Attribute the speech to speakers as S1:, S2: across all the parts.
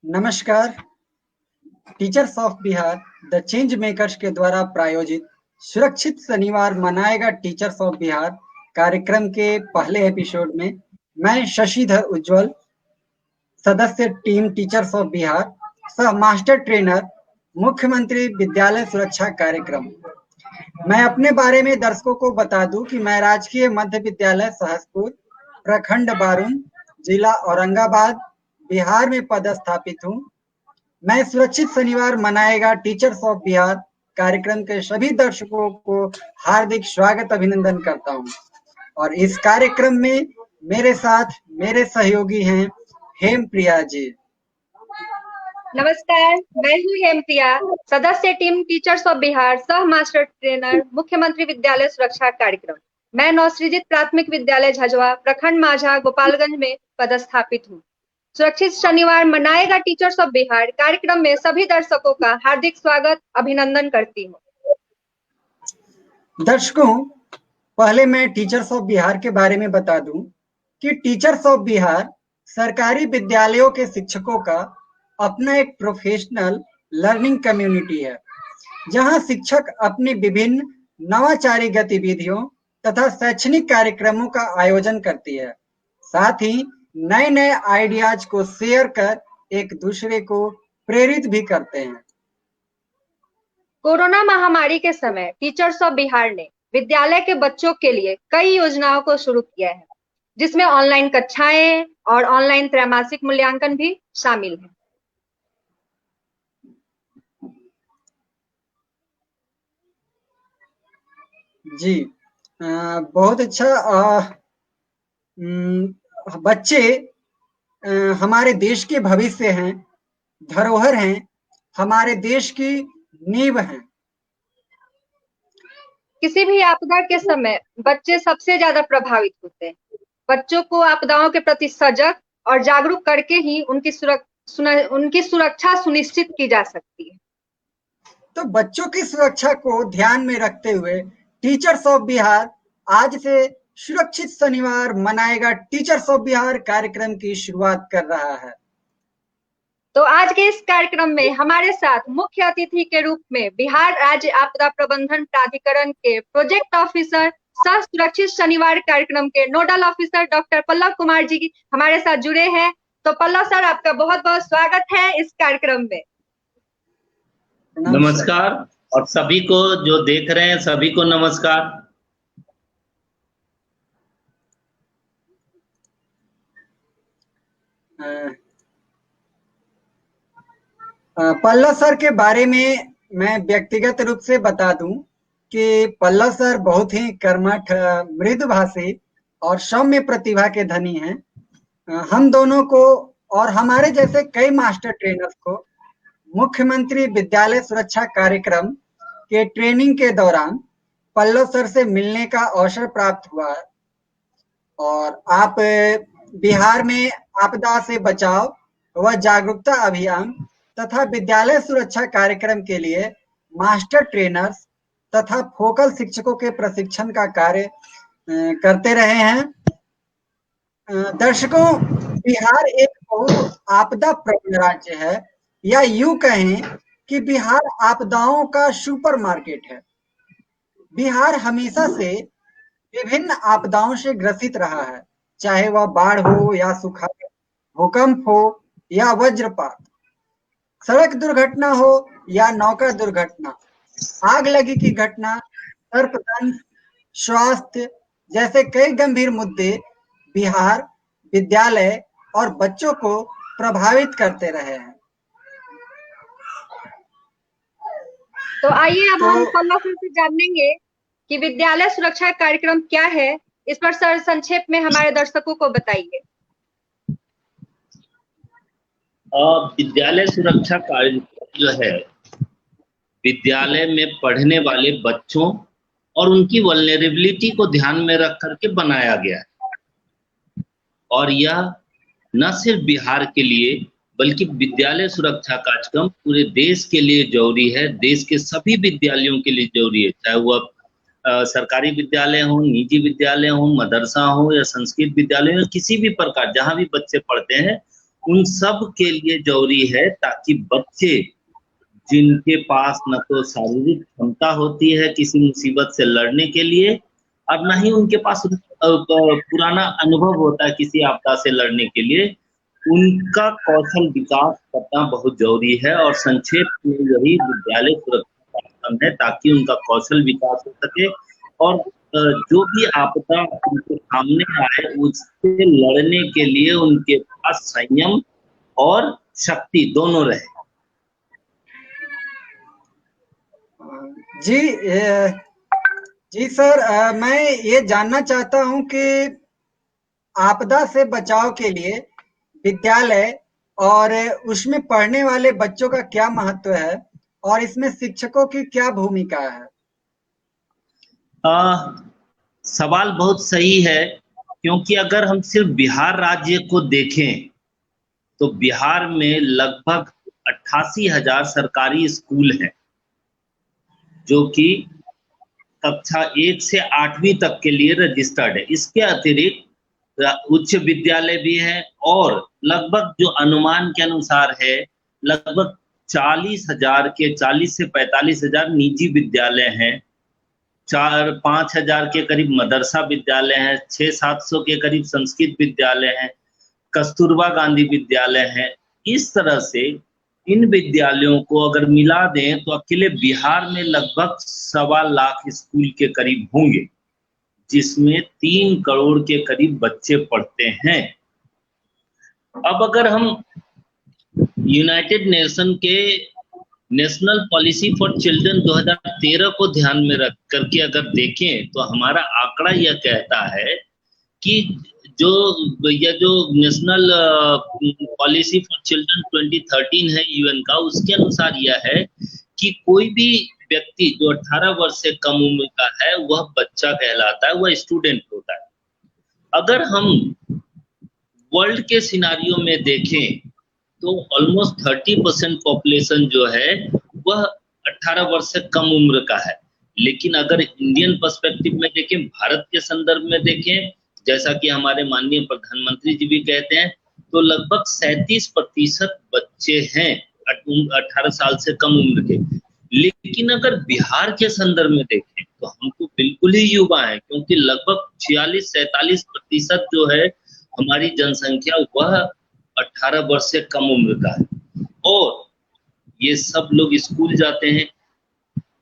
S1: नमस्कार। Teachers of Bihar the change makers के द्वारा प्रायोजित सुरक्षित शनिवार मनाएगा टीचर्स ऑफ बिहार कार्यक्रम के पहले एपिसोड में मैं शशिधर उज्ज्वल, सदस्य टीम टीचर्स ऑफ बिहार, सह मास्टर ट्रेनर, मुख्यमंत्री विद्यालय सुरक्षा कार्यक्रम। मैं अपने बारे में दर्शकों को बता दूं कि मैं राजकीय मध्य विद्यालय सहसपुर, प्रखंड बारून, जिला औरंगाबाद, बिहार में पदस्थापित हूं। मैं सुरक्षित शनिवार मनाएगा टीचर्स ऑफ बिहार कार्यक्रम के सभी दर्शकों को हार्दिक स्वागत अभिनंदन करता हूं। और इस कार्यक्रम में मेरे साथ मेरे सहयोगी हैं हेमप्रिया जी।
S2: नमस्कार, मैं हूँ हेमप्रिया, सदस्य टीम टीचर्स ऑफ बिहार, सह मास्टर ट्रेनर, मुख्यमंत्री विद्यालय सुरक्षा कार्यक्रम। मैं नवसृजित प्राथमिक विद्यालय झजवा, प्रखंड माझा, गोपालगंज में पदस्थापित हूँ। सुरक्षित शनिवार मनाएगा टीचर्स ऑफ बिहार कार्यक्रम में सभी दर्शकों का हार्दिक स्वागत अभिनंदन करती हूँ।
S1: दर्शकों, पहले मैं टीचर्स ऑफ बिहार के बारे में बता दूं कि टीचर्स ऑफ बिहार सरकारी विद्यालयों के शिक्षकों का अपना एक प्रोफेशनल लर्निंग कम्युनिटी है, जहां शिक्षक अपनी विभिन्न नवाचारी गतिविधियों तथा शैक्षणिक कार्यक्रमों का आयोजन करती है। साथ ही नए नए आइडियाज को शेयर कर एक दूसरे को प्रेरित भी करते हैं।
S2: कोरोना महामारी के समय टीचर्स ऑफ बिहार ने विद्यालय के बच्चों के लिए कई योजनाओं को शुरू किया है, जिसमें ऑनलाइन कक्षाएं और ऑनलाइन त्रैमासिक मूल्यांकन भी शामिल है।
S1: जी, बहुत अच्छा। बच्चे हमारे देश के भविष्य हैं, धरोहर हैं, हमारे देश की नींव हैं।
S2: किसी भी आपदा के समय बच्चे सबसे ज्यादा प्रभावित होते हैं। बच्चों को आपदाओं के प्रति सजग और जागरूक करके ही उनकी सुरक्षा सुनिश्चित की जा सकती है।
S1: तो बच्चों की सुरक्षा को ध्यान में रखते हुए टीचर्स ऑफ बिहार आज से सुरक्षित शनिवार मनाएगा टीचर्स ऑफ बिहार कार्यक्रम की शुरुआत कर रहा है।
S2: तो आज के इस कार्यक्रम में हमारे साथ मुख्य अतिथि के रूप में बिहार राज्य आपदा प्रबंधन प्राधिकरण के प्रोजेक्ट ऑफिसर सह सुरक्षित शनिवार कार्यक्रम के nodal officer doctor Pallav Kumar ji हमारे साथ जुड़े हैं। तो पल्लव सर, आपका बहुत बहुत स्वागत है इस कार्यक्रम में।
S3: नमस्कार, और सभी को जो देख रहे हैं सभी को नमस्कार।
S1: पल्लव सर के बारे में मैं व्यक्तिगत रूप से बता दूं कि पल्लव सर बहुत ही कर्मठ, मृदुभाषी और सौम्य प्रतिभा के धनी हैं। हम दोनों को और हमारे जैसे कई मास्टर ट्रेनर्स को मुख्यमंत्री विद्यालय सुरक्षा कार्यक्रम के ट्रेनिंग के दौरान पल्लव सर से मिलने का अवसर प्राप्त हुआ है। और आप बिहार में आपदा से बचाव व जागरूकता अभियान तथा विद्यालय सुरक्षा कार्यक्रम के लिए मास्टर ट्रेनर्स तथा फोकल शिक्षकों के प्रशिक्षण का कार्य करते रहे हैं। दर्शकों, बिहार एक बहुत आपदा प्रवण राज्य है, या यूं कहें कि बिहार आपदाओं का सुपरमार्केट है। बिहार हमेशा से विभिन्न आपदाओं से ग्रसित रहा है, चाहे वह बाढ़ हो या सुखाड़, भूकंप हो या वज्रपात, सड़क दुर्घटना हो या नौका दुर्घटना, आग लगी की घटना, सर्पदंश, स्वास्थ्य जैसे कई गंभीर मुद्दे बिहार विद्यालय और बच्चों को प्रभावित करते रहे हैं।
S2: तो आइए अब हम पल्लव सर से जानेंगे कि विद्यालय सुरक्षा कार्यक्रम क्या है। इस पर सर संक्षेप में हमारे दर्शकों को बताइए।
S3: विद्यालय सुरक्षा कार्यक्रम जो है, विद्यालय में पढ़ने वाले बच्चों और उनकी वल्नरेबिलिटी को ध्यान में रख करके बनाया गया है। और यह न सिर्फ बिहार के लिए बल्कि विद्यालय सुरक्षा कार्यक्रम पूरे देश के लिए जरूरी है, देश के सभी विद्यालयों के लिए जरूरी है, चाहे वह सरकारी विद्यालय हो, निजी विद्यालय हो, मदरसा हो या संस्कृत विद्यालय हो, किसी भी प्रकार जहाँ भी बच्चे पढ़ते हैं उन सब के लिए जरूरी है, ताकि बच्चे जिनके पास न तो शारीरिक क्षमता होती है किसी मुसीबत से लड़ने के लिए, और न ही उनके पास पुराना अनुभव होता है किसी आपदा से लड़ने के लिए, उनका कौशल विकास करना बहुत जरूरी है। और संक्षेप में यही विद्यालय सुरक्षा कार्यक्रम है, ताकि उनका कौशल विकास हो सके और जो भी आपदा उनके सामने आए उससे लड़ने के लिए उनके पास संयम और शक्ति दोनों रहे।
S1: जी जी सर, मैं ये जानना चाहता हूं कि आपदा से बचाव के लिए विद्यालय और उसमें पढ़ने वाले बच्चों का क्या महत्व है और इसमें शिक्षकों की क्या भूमिका है?
S3: सवाल बहुत सही है, क्योंकि अगर हम सिर्फ बिहार राज्य को देखें तो बिहार में लगभग 88,000 सरकारी स्कूल हैं, जो कि कक्षा 1 से 8वीं तक के लिए रजिस्टर्ड है। इसके अतिरिक्त उच्च विद्यालय भी है, और लगभग जो अनुमान के अनुसार है लगभग 40 से 45,000 निजी विद्यालय हैं, 4-5 हजार के करीब मदरसा विद्यालय हैं, 600-700 के करीब संस्कृत विद्यालय हैं, कस्तूरबा गांधी विद्यालय हैं। इस तरह से इन विद्यालयों को अगर मिला दें तो अकेले बिहार में लगभग 1.25 लाख स्कूल के करीब होंगे, जिसमें 3 करोड़ के करीब बच्चे पढ़ते हैं। अब अगर हम यूनाइटेड नेशन के नेशनल पॉलिसी फॉर चिल्ड्रन 2013 को ध्यान में रख करके अगर देखें तो हमारा आंकड़ा यह कहता है कि जो नेशनल पॉलिसी फॉर चिल्ड्रन 2013 है यूएन का, उसके अनुसार यह है कि कोई भी व्यक्ति जो 18 वर्ष से कम उम्र का है वह बच्चा कहलाता है, वह स्टूडेंट होता है। अगर हम वर्ल्ड के सिनारियो में देखें तो ऑलमोस्ट 30% पॉपुलेशन जो है वह 18 वर्ष से कम उम्र का है। लेकिन अगर इंडियन पर्सपेक्टिव में देखें, भारत के संदर्भ में देखें, जैसा कि हमारे माननीय प्रधानमंत्री जी भी कहते हैं, तो लगभग 37% बच्चे हैं 18 साल से कम उम्र के। लेकिन अगर बिहार के संदर्भ में देखें तो हम तो बिल्कुल ही युवा हैं, क्योंकि लगभग 46-47% जो है हमारी जनसंख्या वह 18 वर्ष से कम उम्र का है। और ये सब लोग स्कूल जाते हैं,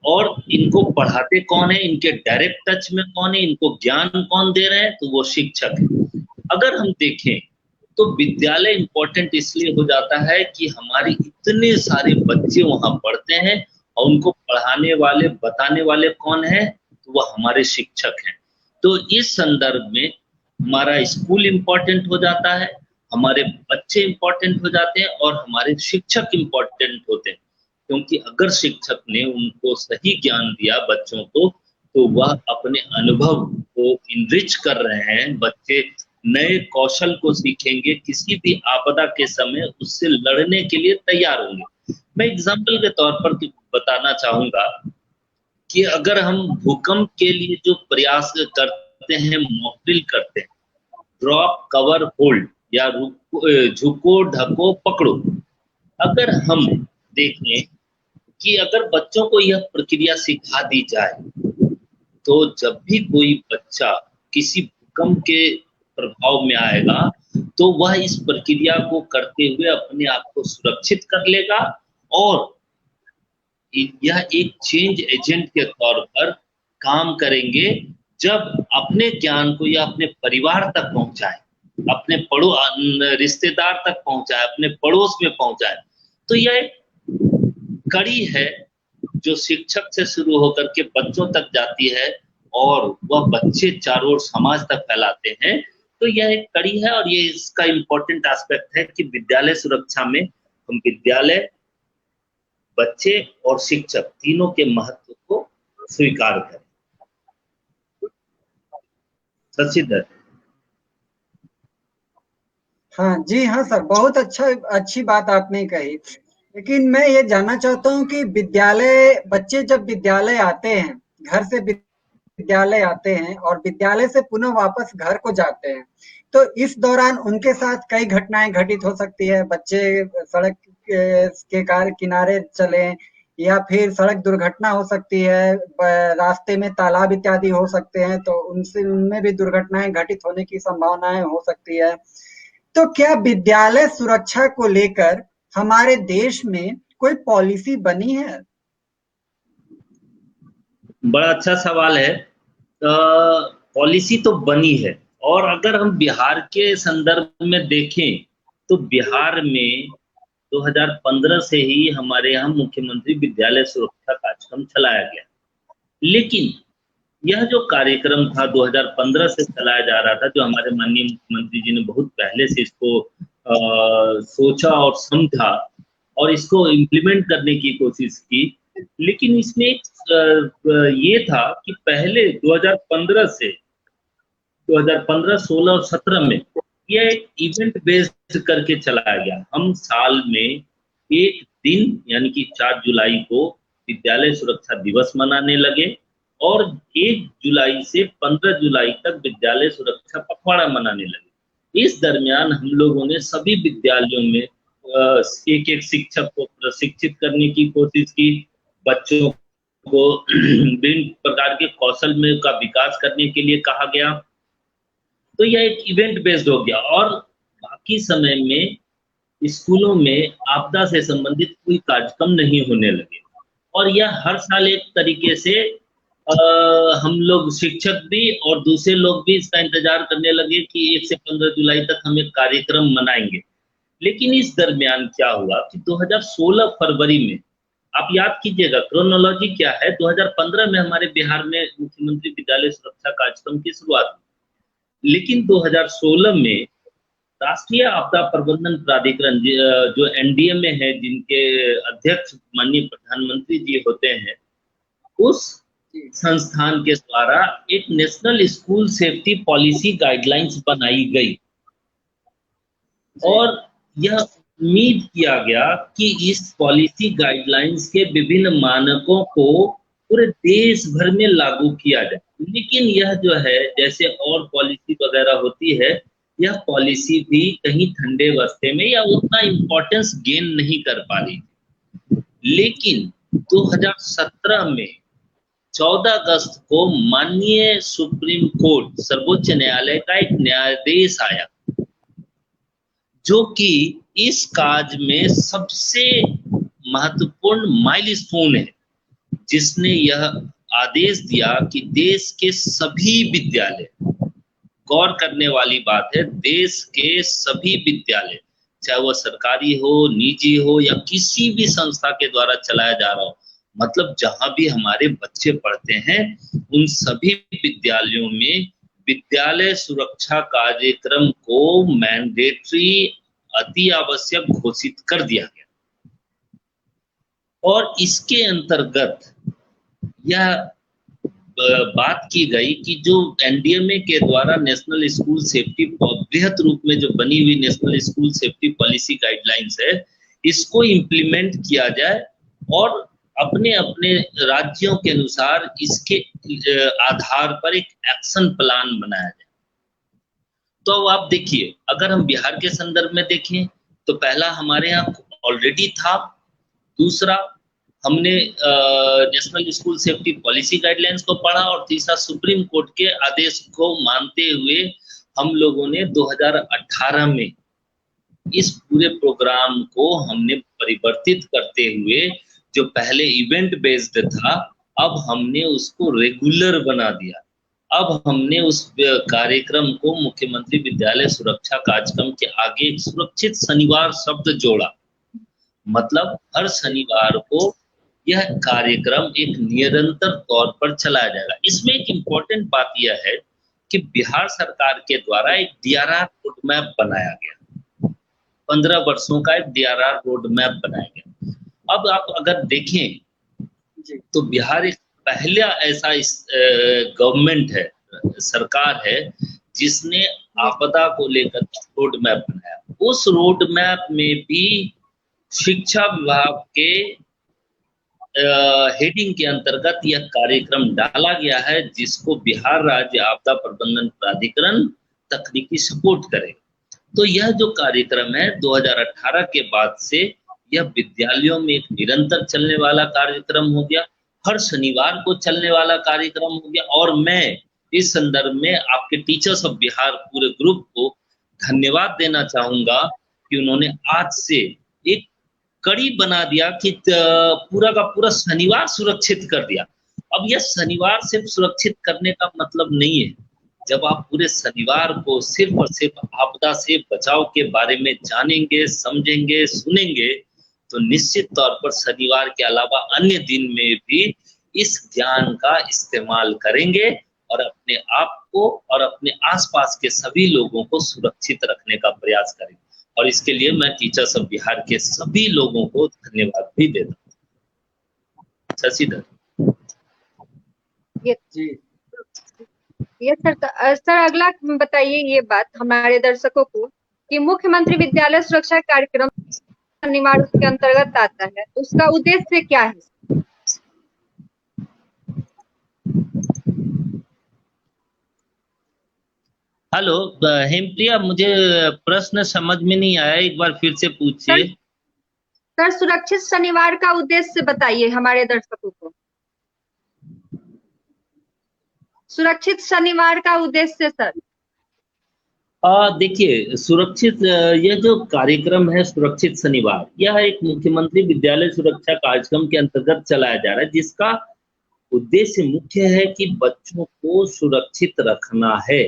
S3: और इनको पढ़ाते कौन है, इनके डायरेक्ट टच में कौन है, इनको ज्ञान कौन दे रहे हैं, तो वो शिक्षक है। अगर हम देखें तो विद्यालय इंपॉर्टेंट इसलिए हो जाता है कि हमारे इतने सारे बच्चे वहां पढ़ते हैं, और उनको पढ़ाने वाले बताने वाले कौन है, तो वह हमारे शिक्षक हैं। तो इस संदर्भ में हमारा स्कूल इंपॉर्टेंट हो जाता है, हमारे बच्चे इंपॉर्टेंट हो जाते हैं, और हमारे शिक्षक इंपॉर्टेंट होते हैं। क्योंकि अगर शिक्षक ने उनको सही ज्ञान दिया बच्चों को, तो वह अपने अनुभव को इनरिच कर रहे हैं, बच्चे नए कौशल को सीखेंगे, किसी भी आपदा के समय उससे लड़ने के लिए तैयार होंगे। मैं एग्जाम्पल के तौर पर बताना चाहूंगा कि अगर हम भूकंप के लिए जो प्रयास करते हैं, मॉक ड्रिल करते हैं, ड्रॉप कवर होल्ड या झुको ढको पकड़ो, अगर हम देखें कि अगर बच्चों को यह प्रक्रिया सिखा दी जाए, तो जब भी कोई बच्चा किसी भूकंप के प्रभाव में आएगा तो वह इस प्रक्रिया को करते हुए अपने आप को सुरक्षित कर लेगा, और यह एक चेंज एजेंट के तौर पर काम करेंगे। जब अपने ज्ञान को या अपने परिवार तक पहुंचाए, अपने रिश्तेदार तक पहुंचाए, अपने पड़ोस में पहुंचाए, तो यह कड़ी है जो शिक्षक से शुरू होकर के बच्चों तक जाती है, और वह बच्चे चारों ओर समाज तक फैलाते हैं। तो यह एक कड़ी है, और ये इसका इम्पोर्टेंट एस्पेक्ट है कि विद्यालय सुरक्षा में हम विद्यालय, बच्चे और शिक्षक तीनों के महत्व को स्वीकार करें। शशिधर।
S1: हाँ जी, हाँ सर, बहुत अच्छी बात आपने कही। लेकिन मैं ये जानना चाहता हूँ कि बच्चे जब विद्यालय आते हैं, घर से विद्यालय आते हैं और विद्यालय से पुनः वापस घर को जाते हैं, तो इस दौरान उनके साथ कई घटनाएं घटित हो सकती है। बच्चे सड़क के किनारे चले या फिर सड़क दुर्घटना हो सकती है, रास्ते में तालाब इत्यादि हो सकते हैं, तो उनमें भी दुर्घटनाएं घटित होने की संभावनाएं हो सकती है। तो क्या विद्यालय सुरक्षा को लेकर हमारे देश में कोई पॉलिसी बनी है?
S3: बड़ा अच्छा सवाल है। पॉलिसी तो बनी है, और अगर हम बिहार के संदर्भ में देखें तो बिहार में 2015 से ही हमारे यहाँ मुख्यमंत्री विद्यालय सुरक्षा कार्यक्रम चलाया गया। लेकिन यह जो कार्यक्रम था 2015 से चलाया जा रहा था, जो हमारे माननीय मुख्यमंत्री जी ने बहुत पहले से इसको सोचा और समझा और इसको इम्प्लीमेंट करने की कोशिश की। लेकिन इसमें ये था कि पहले 2015 से 2015, 16 और 17 में यह एक इवेंट बेस्ड करके चलाया गया। हम साल में एक दिन यानी कि 4 जुलाई को विद्यालय सुरक्षा दिवस मनाने लगे और 1 जुलाई से 15 जुलाई तक विद्यालय सुरक्षा पखवाड़ा मनाने लगे। इस दरमियान हम लोगों ने सभी विद्यालयों में एक एक शिक्षक को प्रशिक्षित करने की कोशिश की, बच्चों को विभिन्न प्रकार के कौशल में का विकास करने के लिए कहा गया। तो यह एक इवेंट बेस्ड हो गया, और बाकी समय में स्कूलों में आपदा से संबंधित कोई कार्यक्रम नहीं होने लगे। और यह हर साल एक तरीके से हम लोग शिक्षक भी और दूसरे लोग भी इसका इंतजार करने लगे कि 1 से 15 जुलाई तक हम एक कार्यक्रम मनाएंगे। लेकिन इस दरमियान क्या हुआ कि 2016 फरवरी में, आप याद कीजिएगा क्रोनोलॉजी क्या है, 2015 में हमारे बिहार में मुख्यमंत्री विद्यालय सुरक्षा कार्यक्रम की शुरुआत हुई। लेकिन 2016 में राष्ट्रीय आपदा प्रबंधन प्राधिकरण जो एनडीए में है, जिनके अध्यक्ष माननीय प्रधानमंत्री जी होते हैं, उस संस्थान के द्वारा एक national school safety policy guidelines बनाई गई और यह उम्मीद किया गया कि इस पॉलिसी गाइडलाइंस के विभिन्न मानकों को पूरे देश भर में लागू किया जाए। लेकिन यह जो है, जैसे और पॉलिसी वगैरह होती है, यह पॉलिसी भी कहीं ठंडे बस्ते में या उतना इम्पोर्टेंस गेन नहीं कर पा रही थी। लेकिन 2017 में 14 अगस्त को माननीय सुप्रीम कोर्ट, सर्वोच्च न्यायालय का एक न्यायाधीश आया, जो कि इस काज में सबसे महत्वपूर्ण माइलस्टोन है, जिसने यह आदेश दिया कि देश के सभी विद्यालय, गौर करने वाली बात है, देश के सभी विद्यालय, चाहे वह सरकारी हो, निजी हो या किसी भी संस्था के द्वारा चलाया जा रहा हो, मतलब जहां भी हमारे बच्चे पढ़ते हैं, उन सभी विद्यालयों में विद्यालय सुरक्षा कार्यक्रम को मैंडेटरी, अति आवश्यक घोषित कर दिया गया। और इसके अंतर्गत यह बात की गई कि जो एनडीएमए के द्वारा नेशनल स्कूल सेफ्टी, बृहत रूप में जो बनी हुई national school safety policy guidelines है, इसको इम्प्लीमेंट किया जाए और अपने अपने राज्यों के अनुसार इसके आधार पर एक एक्शन प्लान बनाया जाए। तो अब आप देखिए, अगर हम बिहार के संदर्भ में देखें तो पहला हमारे यहाँ ऑलरेडी था, दूसरा हमने national school safety policy guidelines को पढ़ा, और तीसरा सुप्रीम कोर्ट के आदेश को मानते हुए हम लोगों ने 2018 में इस पूरे प्रोग्राम को हमने परिवर्तित करते हुए, जो पहले इवेंट बेस्ड था, अब हमने उसको रेगुलर बना दिया। अब हमने उस कार्यक्रम को मुख्यमंत्री विद्यालय सुरक्षा कार्यक्रम के आगे एक सुरक्षित शनिवार शब्द जोड़ा। मतलब हर शनिवार को यह कार्यक्रम एक निरंतर तौर पर चलाया जाएगा। इसमें एक इम्पोर्टेंट बात यह है कि बिहार सरकार के द्वारा एक डीआरआर रोड मैप बनाया गया, 15 वर्षों का एक डीआरआर रोड मैप बनाया गया। अब आप अगर देखें तो बिहार एक पहला ऐसा गवर्नमेंट है, सरकार है, जिसने आपदा को लेकर रोड मैप बनाया। उस रोड मैप में भी शिक्षा विभाग के हेडिंग के अंतर्गत यह कार्यक्रम डाला गया है, जिसको बिहार राज्य आपदा प्रबंधन प्राधिकरण तकनीकी सपोर्ट करेगा। तो यह जो कार्यक्रम है 2018 के बाद से यह विद्यालयों में एक निरंतर चलने वाला कार्यक्रम हो गया, हर शनिवार को चलने वाला कार्यक्रम हो गया। और मैं इस संदर्भ में आपके टीचर्स ऑफ बिहार पूरे ग्रुप को धन्यवाद देना चाहूंगा कि उन्होंने आज से एक कड़ी बना दिया कि पूरा का पूरा शनिवार सुरक्षित कर दिया। अब यह शनिवार सिर्फ सुरक्षित करने का मतलब नहीं है। जब आप पूरे शनिवार को सिर्फ और सिर्फ आपदा से बचाव के बारे में जानेंगे, समझेंगे, सुनेंगे, तो निश्चित तौर पर शनिवार के अलावा अन्य दिन में भी इस ज्ञान का इस्तेमाल करेंगे और अपने आप को और अपने आसपास के सभी लोगों को सुरक्षित रखने का प्रयास करेंगे। और इसके लिए मैं टीचर्स ऑफ बिहार के सभी लोगों को धन्यवाद भी देता हूँ। शशिधर
S1: जी
S2: ये सर अगला बताइए ये बात हमारे दर्शकों को कि मुख्यमंत्री विद्यालय सुरक्षा कार्यक्रम शनिवार उसके अंतर्गत आता है, उसका उद्देश्य क्या है?
S3: हेलो हेमप्रिया, मुझे प्रश्न समझ में नहीं आया, एक बार फिर से पूछिए।
S2: सर सुरक्षित शनिवार का उद्देश्य बताइए हमारे दर्शकों को। सुरक्षित शनिवार का उद्देश्य सर।
S3: देखिए, सुरक्षित यह जो कार्यक्रम है सुरक्षित शनिवार, यह एक मुख्यमंत्री विद्यालय सुरक्षा कार्यक्रम के अंतर्गत चलाया जा रहा है, जिसका उद्देश्य मुख्य है कि बच्चों को सुरक्षित रखना है,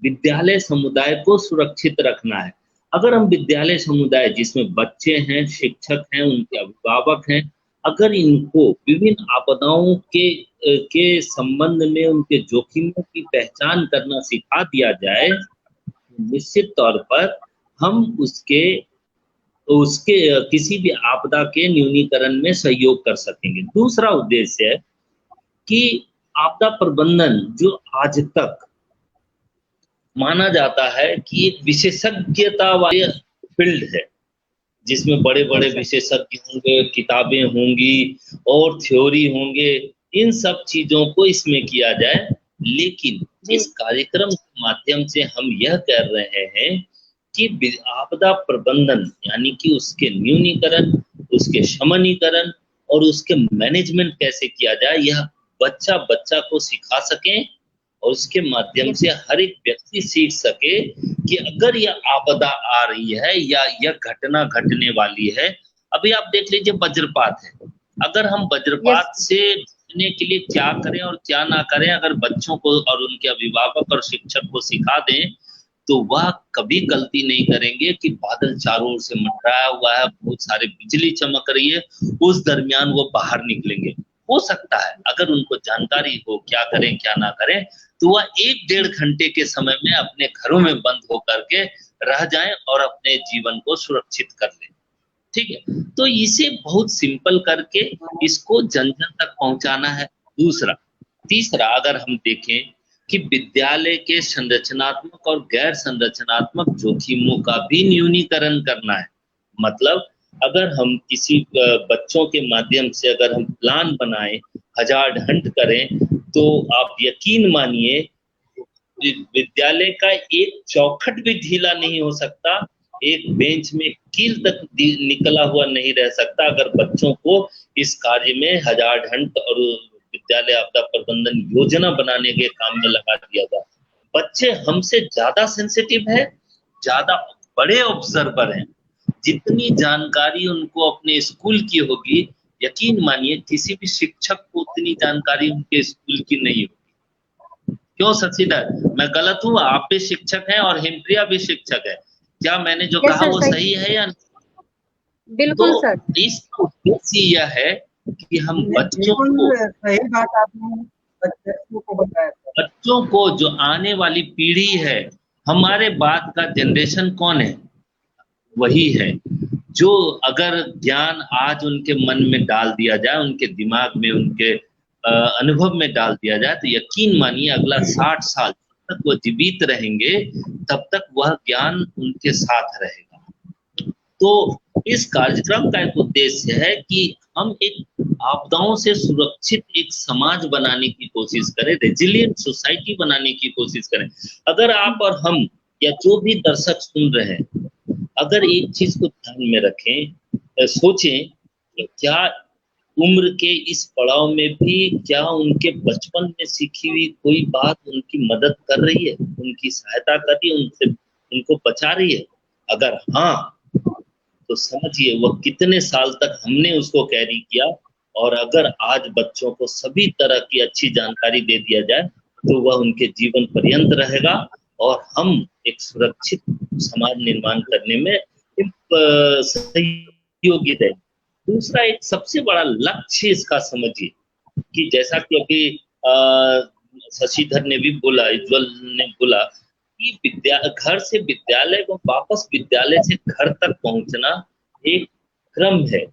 S3: विद्यालय समुदाय को सुरक्षित रखना है। अगर हम विद्यालय समुदाय जिसमें बच्चे हैं, शिक्षक हैं, उनके अभिभावक हैं, अगर इनको विभिन्न आपदाओं के संबंध में उनके जोखिमों की पहचान करना सिखा दिया जाए, निश्चित तौर पर हम उसके किसी भी आपदा के न्यूनीकरण में सहयोग कर सकेंगे। दूसरा उद्देश्य है कि आपदा प्रबंधन जो आज तक माना जाता है कि एक विशेषज्ञता वाली फील्ड है, जिसमें बड़े बड़े विशेषज्ञ होंगे, किताबें होंगी और थ्योरी होंगे, इन सब चीजों को इसमें किया जाए। लेकिन इस कार्यक्रम के माध्यम से हम यह कह रहे हैं कि आपदा प्रबंधन यानी कि उसके न्यूनीकरण, उसके शमनीकरण और उसके मैनेजमेंट कैसे किया जाए, यह बच्चा को सिखा सकें और उसके माध्यम से हर एक व्यक्ति सीख सके कि अगर यह आपदा आ रही है या यह घटना घटने वाली है। अभी आप देख लीजिए वज्रपात है, अगर हम वज्रपात से बचने के लिए क्या करें और क्या ना करें, अगर बच्चों को और उनके अभिभावक और शिक्षक को सिखा दें तो वह कभी गलती नहीं करेंगे कि बादल चारों ओर से मंडराया हुआ है, बहुत सारे बिजली चमक रही है, उस दरमियान वो बाहर निकलेंगे। हो सकता है अगर उनको जानकारी हो क्या करें क्या ना करें, तो वह 1-1.5 घंटे के समय में अपने घरों में बंद होकर के रह जाएं और अपने जीवन को सुरक्षित कर लें। ठीक है, तो इसे बहुत सिंपल करके इसको जन जन तक पहुंचाना है। तीसरा अगर हम देखें कि विद्यालय के संरचनात्मक और गैर संरचनात्मक जोखिमों का भी न्यूनीकरण करना है। मतलब अगर हम किसी बच्चों के माध्यम से अगर हम प्लान बनाएं, हजार्ड हंट करें, तो आप यकीन मानिए विद्यालय का एक चौखट भी ढीला नहीं हो सकता, एक बेंच में कील तक निकला हुआ नहीं रह सकता अगर बच्चों को इस कार्य में हजार्ड हंट और विद्यालय आपदा प्रबंधन योजना बनाने के काम में लगा दिया जाए। बच्चे हमसे ज्यादा सेंसिटिव है, ज्यादा बड़े ऑब्जर्वर हैं। जितनी जानकारी उनको अपने स्कूल की होगी, यकीन मानिए किसी भी शिक्षक को उतनी जानकारी उनके स्कूल की नहीं होगी। क्यों शशिधर, मैं गलत हूँ? आप भी शिक्षक हैं और हेमप्रिया भी शिक्षक है, क्या मैंने जो कहा वो सही है या नहीं?
S2: बिल्कुल सर।
S3: इसका उद्देश्य यह है कि हम बच्चों को,
S1: सही बात आपने बच्चों को बताया,
S3: बच्चों को जो आने वाली पीढ़ी है, हमारे बाद का जनरेशन कौन है? वही है जो अगर ज्ञान आज उनके मन में डाल दिया जाए, उनके दिमाग में, उनके अनुभव में डाल दिया जाए, तो यकीन मानिए अगला 60 साल तक वो जीवित रहेंगे, तब तक वह ज्ञान उनके साथ रहेगा। तो इस कार्यक्रम का एक उद्देश्य है कि हम एक आपदाओं से सुरक्षित एक समाज बनाने की कोशिश करें, रेजिलिएंट सोसाइटी बनाने की कोशिश करें। अगर आप और हम या जो भी दर्शक सुन रहे हैं, अगर एक चीज को ध्यान में रखें, सोचें, क्या उम्र के इस पड़ाव में भी क्या उनके बचपन में सीखी हुई कोई बात उनकी मदद कर रही है, उनकी सहायता कर रही है, उनसे उनको बचा रही है? अगर हाँ, तो समझिए वह कितने साल तक हमने उसको कैरी किया। और अगर आज बच्चों को सभी तरह की अच्छी जानकारी दे दिया जाए तो वह उनके जीवन पर्यंत रहेगा और हम एक सुरक्षित समाज निर्माण करने में सहयोगी रहेंगे। दूसरा एक सबसे बड़ा लक्ष्य इसका समझिए कि जैसा कि अभी शशिधर ने भी बोला, इज्वल ने बोला कि घर से विद्यालय व वापस विद्यालय से घर तक पहुंचना एक क्रम है।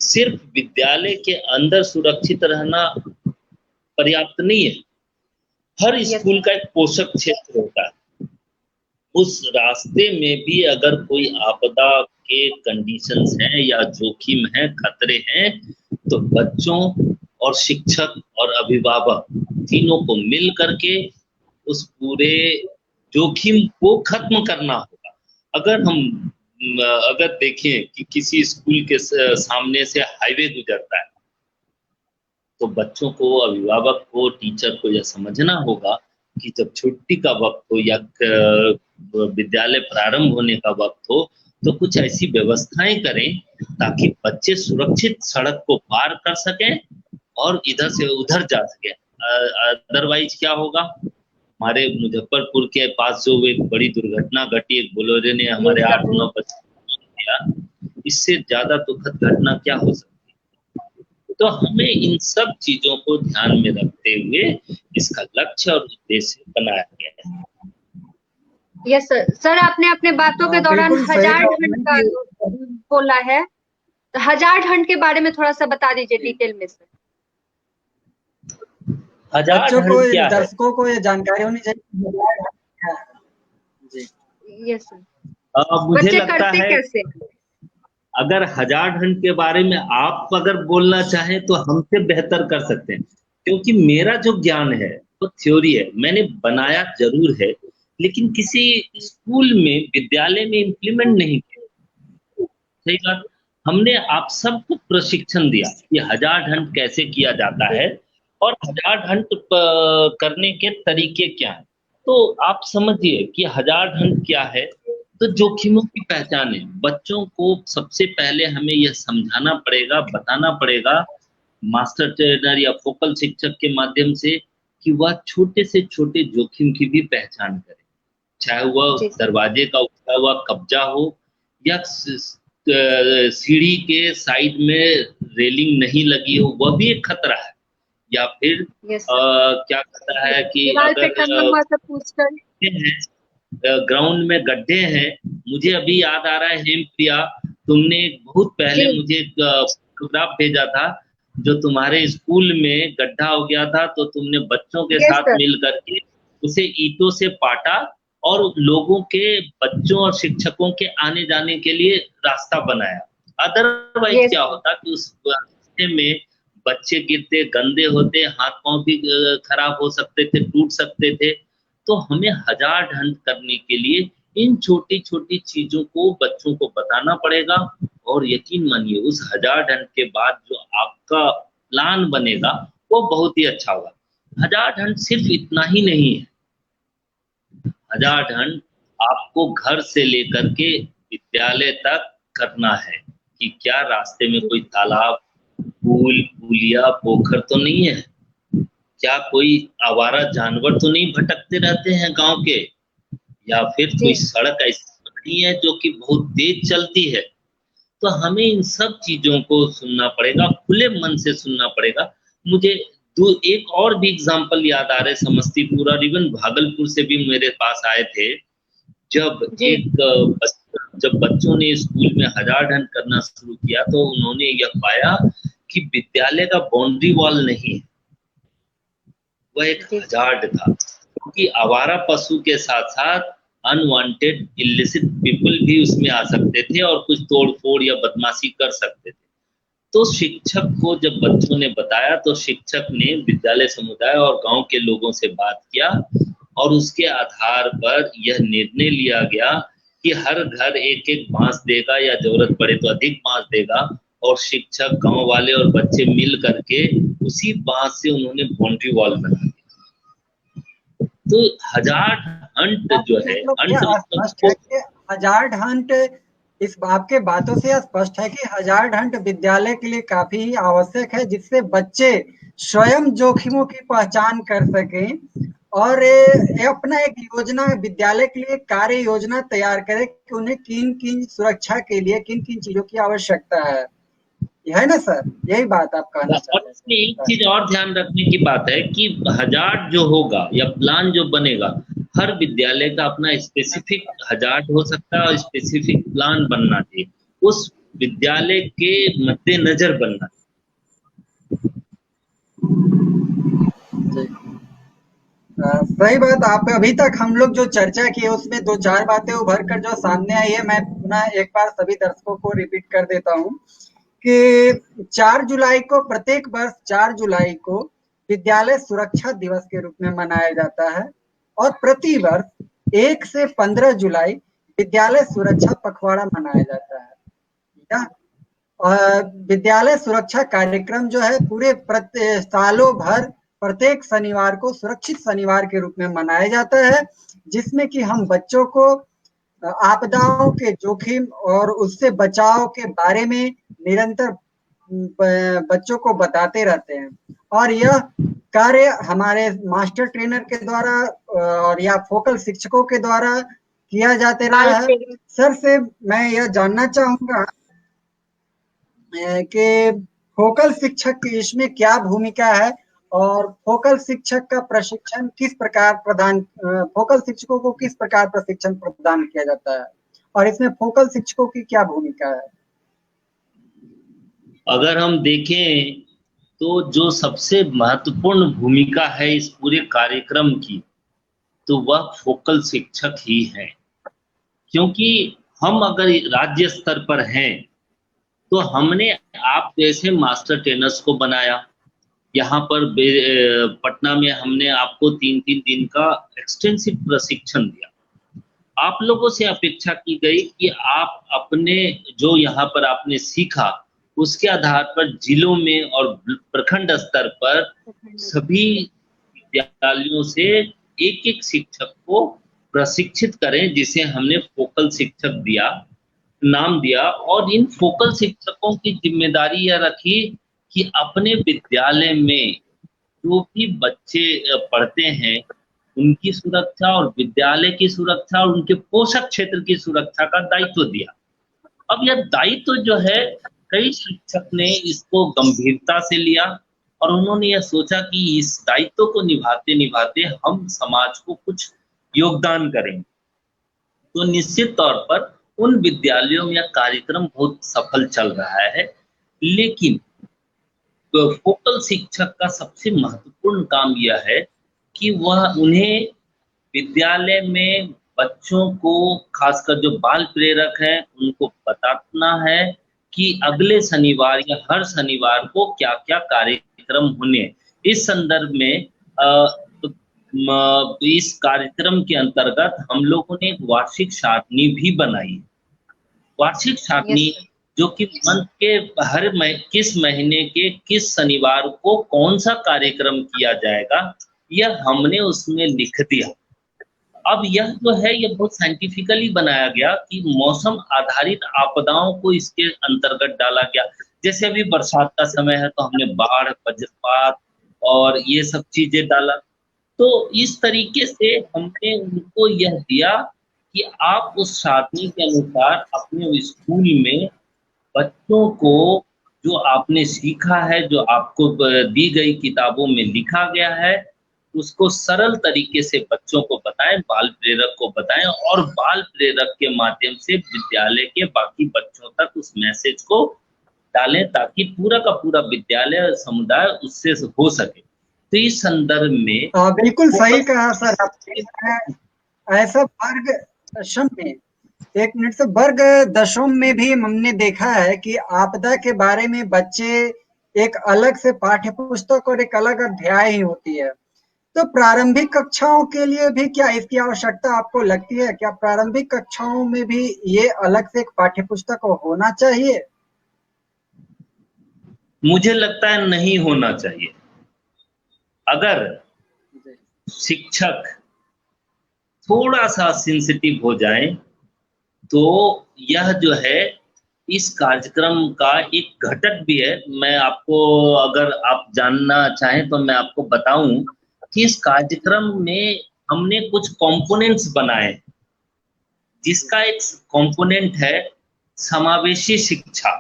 S3: सिर्फ विद्यालय के अंदर सुरक्षित रहना पर्याप्त नहीं है। हर स्कूल का एक पोषक क्षेत्र होता है। उस रास्ते में भी अगर कोई आपदा के कंडीशंस हैं या जोखिम है, खतरे हैं, तो बच्चों और शिक्षक और अभिभावक तीनों को मिल करके उस पूरे जोखिम को खत्म करना होगा। अगर देखें कि किसी स्कूल के सामने से हाईवे गुजरता है, तो बच्चों को, अभिभावक को, टीचर को यह समझना होगा कि जब छुट्टी का वक्त हो या विद्यालय प्रारंभ होने का वक्त हो तो कुछ ऐसी व्यवस्थाएं करें ताकि बच्चे सुरक्षित सड़क को पार कर सकें और इधर से उधर जा सकें। अदरवाइज क्या होगा, हमारे मुजफ्फरपुर के पास जो एक बड़ी दुर्घटना घटी, एक बोलेरो ने हमारे 8-9 बच्चे किया, इससे ज्यादा दुखद घटना क्या हो सकती है? तो हमें इन सब चीजों को ध्यान में रखते हुए इसका लक्ष्य और उद्देश्य बनाया गया है।
S2: यस सर, आपने अपने बातों के दौरान 1000 ढंड का बोला है, तो 1000 ढंड के बारे में थोड़ा सा बता दीजिए डिटेल में सर।
S1: बच्चों को, दर्शकों को ये जानकारी होनी चाहिए। जी
S2: यस सर।
S3: मुझे लगता है
S2: कैसे?
S3: अगर 1000 ढंड के बारे में आप अगर बोलना चाहें तो हमसे बेहतर कर सकते हैं, क्योंकि मेरा जो ज्ञान है वो थ्योरी है। मैंने बनाया जरूर है लेकिन किसी स्कूल में, विद्यालय में इम्प्लीमेंट नहीं किया। सही बात। हमने आप सबको प्रशिक्षण दिया कि 1000 ढंड कैसे किया जाता है और 1000 ढंड करने के तरीके क्या हैं। तो आप समझिए कि 1000 ढंड क्या है। तो जोखिमों की पहचान है। बच्चों को सबसे पहले हमें यह समझाना पड़ेगा, बताना पड़ेगा मास्टर ट्रेनर या फोकल शिक्षक के माध्यम से कि वह छोटे से छोटे जोखिम की भी पहचान करे, चाहे वह दरवाजे का उठा हुआ कब्जा हो या सीढ़ी के साइड में रेलिंग नहीं लगी हो, वह भी एक खतरा है। या फिर क्या खतरा है कि अगर ग्राउंड में गड्ढे हैं। मुझे अभी याद आ रहा है, हेमप्रिया, तुमने बहुत पहले मुझे एक फोटोग्राफ भेजा था जो तुम्हारे स्कूल में गड्ढा हो गया था, तो तुमने बच्चों के साथ मिल करके उसे ईंटों से पाटा और लोगों के, बच्चों और शिक्षकों के आने जाने के लिए रास्ता बनाया। अदरवाइज क्या होता कि उस रास्ते में बच्चे गिरते, गंदे होते, हाथ पांव भी खराब हो सकते थे, टूट सकते थे। तो हमें 1000 ढंड करने के लिए इन छोटी छोटी चीजों को बच्चों को बताना पड़ेगा। और यकीन मानिए उस 1000 ढंड के बाद जो आपका प्लान बनेगा वो बहुत ही अच्छा होगा। 1000 ढंड सिर्फ इतना ही नहीं है। 1000 ढंड आपको घर से लेकर के विद्यालय तक करना है कि क्या रास्ते में कोई तालाब, पुल, पुलिया, पोखर तो नहीं है, क्या कोई आवारा जानवर तो नहीं भटकते रहते हैं गांव के, या फिर कोई सड़क ऐसी नहीं है जो कि बहुत तेज चलती है। तो हमें इन सब चीजों को सुनना पड़ेगा, खुले मन से सुनना पड़ेगा। मुझे एक और भी एग्जांपल याद आ रहे, समस्तीपुर और इवन भागलपुर से भी मेरे पास आए थे। जब बच्चों ने स्कूल में 1000 ढंड करना शुरू किया तो उन्होंने यह पाया कि विद्यालय का बाउंड्री वॉल नहीं है, वह एक हजार्ड था, क्योंकि आवारा पशु के साथ साथ अनवांटेड इलिसिट पीपल भी उसमें आ सकते थे और कुछ तोड़फोड़ या बदमाशी कर सकते थे। तो शिक्षक को जब बच्चों ने बताया तो शिक्षक ने विद्यालय समुदाय और गांव के लोगों से बात किया और उसके आधार पर यह निर्णय लिया गया कि हर घर एक एक बांस देगा या जरूरत पड़े तो अधिक बांस देगा, और शिक्षक, गांव वाले और बच्चे मिल करके उसी बांस से उन्होंने बाउंड्री वॉल बना दिया। तो हजार हंट जो है,
S1: हजार हंट, इस आपके बातों से स्पष्ट है कि हजार हंट विद्यालय के लिए काफी आवश्यक है, जिससे बच्चे स्वयं जोखिमों की पहचान कर सकें और अपना एक योजना, विद्यालय के लिए कार्य योजना तैयार करें कि उन्हें किन किन सुरक्षा के लिए किन किन चीजों की आवश्यकता है ना सर? यही बात आप कहना चाह रहे हैं।
S3: एक चीज और ध्यान रखने की बात है कि हजार्ड जो होगा या प्लान जो बनेगा, हर विद्यालय का अपना स्पेसिफिक हजार्ड हो सकता है और स्पेसिफिक प्लान बनना चाहिए, उस विद्यालय के मद्देनजर बनना
S1: चाहिए। सही बात। आप अभी तक हम लोग जो चर्चा की उसमें 2-4 बातें उभर कर जो सामने आई है, मैं पुनः एक बार सभी दर्शकों को रिपीट कर देता हूँ कि 4 जुलाई को, प्रत्येक वर्ष 4 जुलाई को विद्यालय सुरक्षा दिवस के रूप में मनाया जाता है और प्रति वर्ष 1 से 15 जुलाई विद्यालय सुरक्षा पखवाड़ा मनाया जाता है। विद्यालय सुरक्षा कार्यक्रम जो है पूरे सालों भर प्रत्येक शनिवार को सुरक्षित शनिवार के रूप में मनाया जाता है, जिसमें कि हम बच्चों को आपदाओं के जोखिम और उससे बचाव के बारे में निरंतर बच्चों को बताते रहते हैं। और यह कार्य हमारे मास्टर ट्रेनर के द्वारा और या फोकल शिक्षकों के द्वारा किया जाते रहा है। सर से मैं यह जानना चाहूंगा कि फोकल शिक्षक की इसमें क्या भूमिका है और फोकल शिक्षक का प्रशिक्षण किस प्रकार फोकल शिक्षकों को किस प्रकार प्रशिक्षण प्रदान किया जाता है और इसमें फोकल शिक्षकों की क्या भूमिका है?
S3: अगर हम देखें तो जो सबसे महत्वपूर्ण भूमिका है इस पूरे कार्यक्रम की, तो वह फोकल शिक्षक ही है। क्योंकि हम अगर राज्य स्तर पर हैं तो हमने आप जैसे मास्टर ट्रेनर्स को बनाया, यहाँ पर पटना में हमने आपको 3-3 दिन का एक्सटेंसिव प्रशिक्षण दिया। आप लोगों से अपेक्षा की गई कि आप अपने जो यहाँ पर आपने सीखा उसके आधार पर जिलों में और प्रखंड स्तर पर सभी विद्यालयों से एक एक शिक्षक को प्रशिक्षित करें, जिसे हमने फोकल शिक्षक नाम दिया। और इन फोकल शिक्षकों की जिम्मेदारी यह रखी कि अपने विद्यालय में जो भी बच्चे पढ़ते हैं उनकी सुरक्षा और विद्यालय की सुरक्षा और उनके पोषक क्षेत्र की सुरक्षा का दायित्व दिया। अब यह दायित्व जो है, कई शिक्षक ने इसको गंभीरता से लिया और उन्होंने यह सोचा कि इस दायित्व को निभाते निभाते हम समाज को कुछ योगदान करेंगे। तो निश्चित तौर पर उन विद्यालयों में यह कार्यक्रम बहुत सफल चल रहा है। लेकिन तो फोकल शिक्षक का सबसे महत्वपूर्ण काम यह है कि वह उन्हें विद्यालय में बच्चों को, खासकर जो बाल प्रेरक हैं, उनको बताना है कि अगले शनिवार या हर शनिवार को क्या क्या कार्यक्रम होने। इस संदर्भ में इस कार्यक्रम के अंतर्गत हम लोगों ने एक वार्षिक सारणी भी बनाई। वार्षिक सारणी जो कि मंथ के किस महीने के किस शनिवार को कौन सा कार्यक्रम किया जाएगा, यह हमने उसमें लिख दिया। अब यह जो है यह बहुत साइंटिफिकली बनाया गया कि मौसम आधारित आपदाओं को इसके अंतर्गत डाला गया। जैसे अभी बरसात का समय है तो हमने बाढ़, वज्रपात और ये सब चीजें डाला। तो इस तरीके से हमने उनको यह दिया कि आप उस सारणी के अनुसार अपने स्कूल में बच्चों को जो आपने सीखा है, जो आपको दी गई किताबों में लिखा गया है, उसको सरल तरीके से बच्चों को बताएं, बाल प्रेरक को बताएं और बाल प्रेरक के माध्यम से विद्यालय के बाकी बच्चों तक उस मैसेज को डालें ताकि पूरा का पूरा विद्यालय समुदाय उससे हो सके। तो इस संदर्भ में
S1: बिल्कुल सही कहा सर आपने। ऐसा वर्ग दशम में, एक मिनट से वर्ग दशम में भी हमने देखा है कि आपदा के बारे में बच्चे एक अलग से पाठ्य पुस्तक और एक अलग अध्याय ही होती है। तो प्रारंभिक कक्षाओं के लिए भी क्या इसकी आवश्यकता आपको लगती है? क्या प्रारंभिक कक्षाओं में भी ये अलग से एक पाठ्य पुस्तक होना चाहिए?
S3: मुझे लगता है नहीं होना चाहिए। अगर शिक्षक थोड़ा सा सेंसिटिव हो जाए तो यह जो है इस कार्यक्रम का एक घटक भी है। मैं आपको, अगर आप जानना चाहें तो मैं आपको बताऊं कि इस कार्यक्रम में हमने कुछ कंपोनेंट्स बनाए, जिसका एक कंपोनेंट है समावेशी शिक्षा।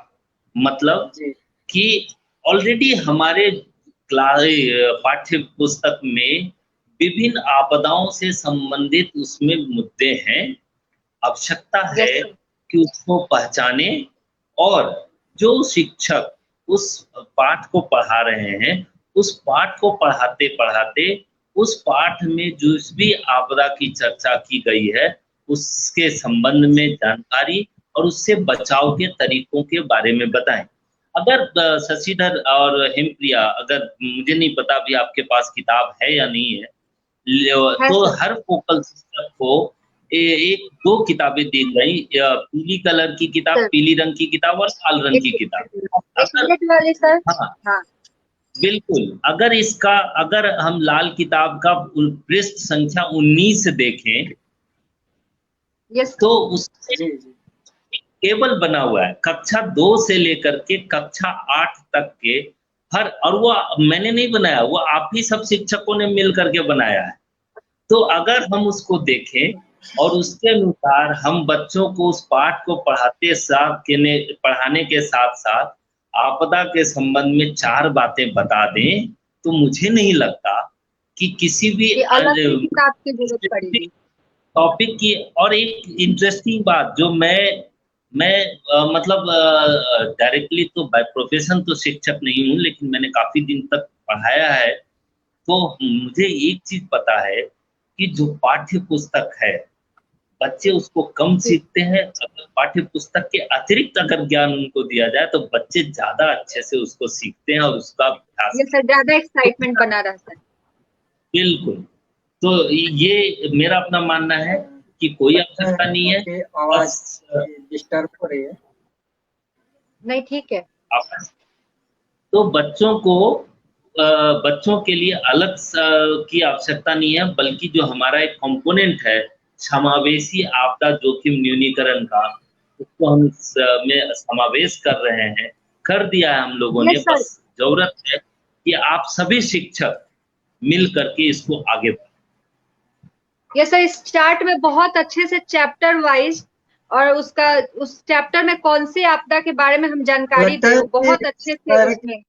S3: मतलब कि ऑलरेडी हमारे पाठ्य पुस्तक में विभिन्न आपदाओं से संबंधित उसमें मुद्दे हैं। आवश्यकता है कि उसको पहचाने और जो शिक्षक उस पाठ को पढ़ा रहे हैं, उस पाठ को पढ़ाते पढ़ाते उस पाठ में जो भी आपदा की चर्चा की गई है उसके संबंध में जानकारी और उससे बचाव के तरीकों के बारे में बताएं। अगर शशिधर और हेमप्रिया, अगर मुझे नहीं पता अभी आपके पास किताब है या नहीं है, तो हर फोकल शिक्षक को एक दो किताबें दी गई, पीली कलर की किताब, पीली रंग की किताब और लाल रंग की किताब। हाँ, बिल्कुल। अगर हम लाल किताब का पृष्ठ संख्या 19 देखें तो उससे टेबल बना हुआ है कक्षा 2 से लेकर के कक्षा 8 तक के हर, और वो मैंने नहीं बनाया, वो आप ही सब शिक्षकों ने मिल करके बनाया है। तो अगर हम उसको देखें और उसके अनुसार हम बच्चों को उस पाठ को पढ़ाने के साथ साथ आपदा के संबंध में 4 बातें बता दें, तो मुझे नहीं लगता कि किसी भी
S2: किताब की जरूरत पड़ेगी
S3: टॉपिक की। और एक इंटरेस्टिंग बात जो मैं मतलब डायरेक्टली तो बाय प्रोफेशन तो शिक्षक नहीं हूँ, लेकिन मैंने काफी दिन तक पढ़ाया है, तो मुझे एक चीज पता है कि जो पाठ्य पुस्तक है बच्चे उसको कम सीखते हैं। अगर पाठ्य पुस्तक के अतिरिक्त अगर ज्ञान उनको दिया जाए तो बच्चे ज्यादा अच्छे से उसको सीखते हैं और उसका
S2: ज्यादा एक्साइटमेंट बना रहता है।
S3: बिल्कुल। तो ये मेरा अपना मानना है कि कोई आवश्यकता नहीं है।
S1: आवाज डिस्टर्ब हो रही है।
S2: नहीं, ठीक है।
S3: तो बच्चों के लिए अलग की आवश्यकता नहीं है, बल्कि जो हमारा एक कंपोनेंट है समावेशी आपदा जोखिम न्यूनीकरण का, उसको हम में समावेश कर रहे हैं, कर दिया है हम लोगों ने। बस जरूरत है कि आप सभी शिक्षक मिल करके इसको आगे बढ़ाएं।
S2: यस सर, इस चार्ट में बहुत अच्छे से चैप्टर वाइज और उस चैप्टर में कौन सी आपदा के बारे में हम जानकारी दे, बहुत अच्छे से उसमें।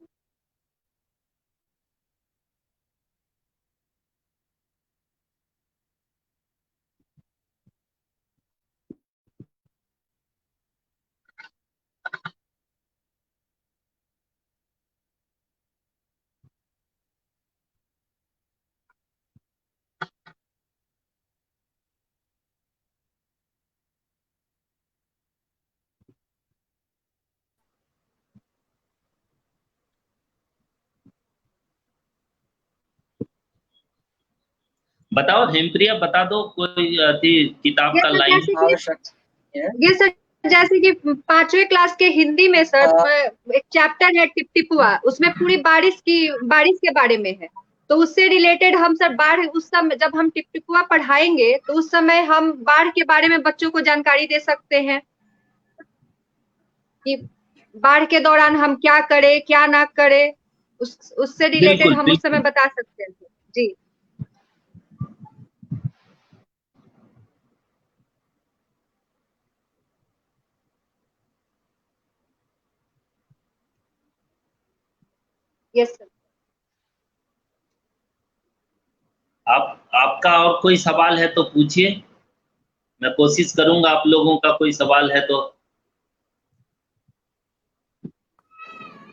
S3: बताओ हेमप्रिया, बता दो कोई किताब का लाइन।
S2: ये सर जैसे कि 5वीं क्लास के हिंदी में सर एक चैप्टर है टिपटिपुआ, उसमें पूरी बारिश के बारे में है। तो उससे रिलेटेड हम सर उस समय जब हम टिपटिपुआ पढ़ाएंगे तो उस समय हम बाढ़ के बारे में बच्चों को जानकारी दे सकते हैं कि बाढ़ के दौरान हम क्या करें क्या ना करें, उससे रिलेटेड हम उस समय बता सकते हैं। जी यस सर।
S3: आपका और कोई सवाल है तो पूछिए, मैं कोशिश करूंगा आप लोगों का कोई सवाल है तो।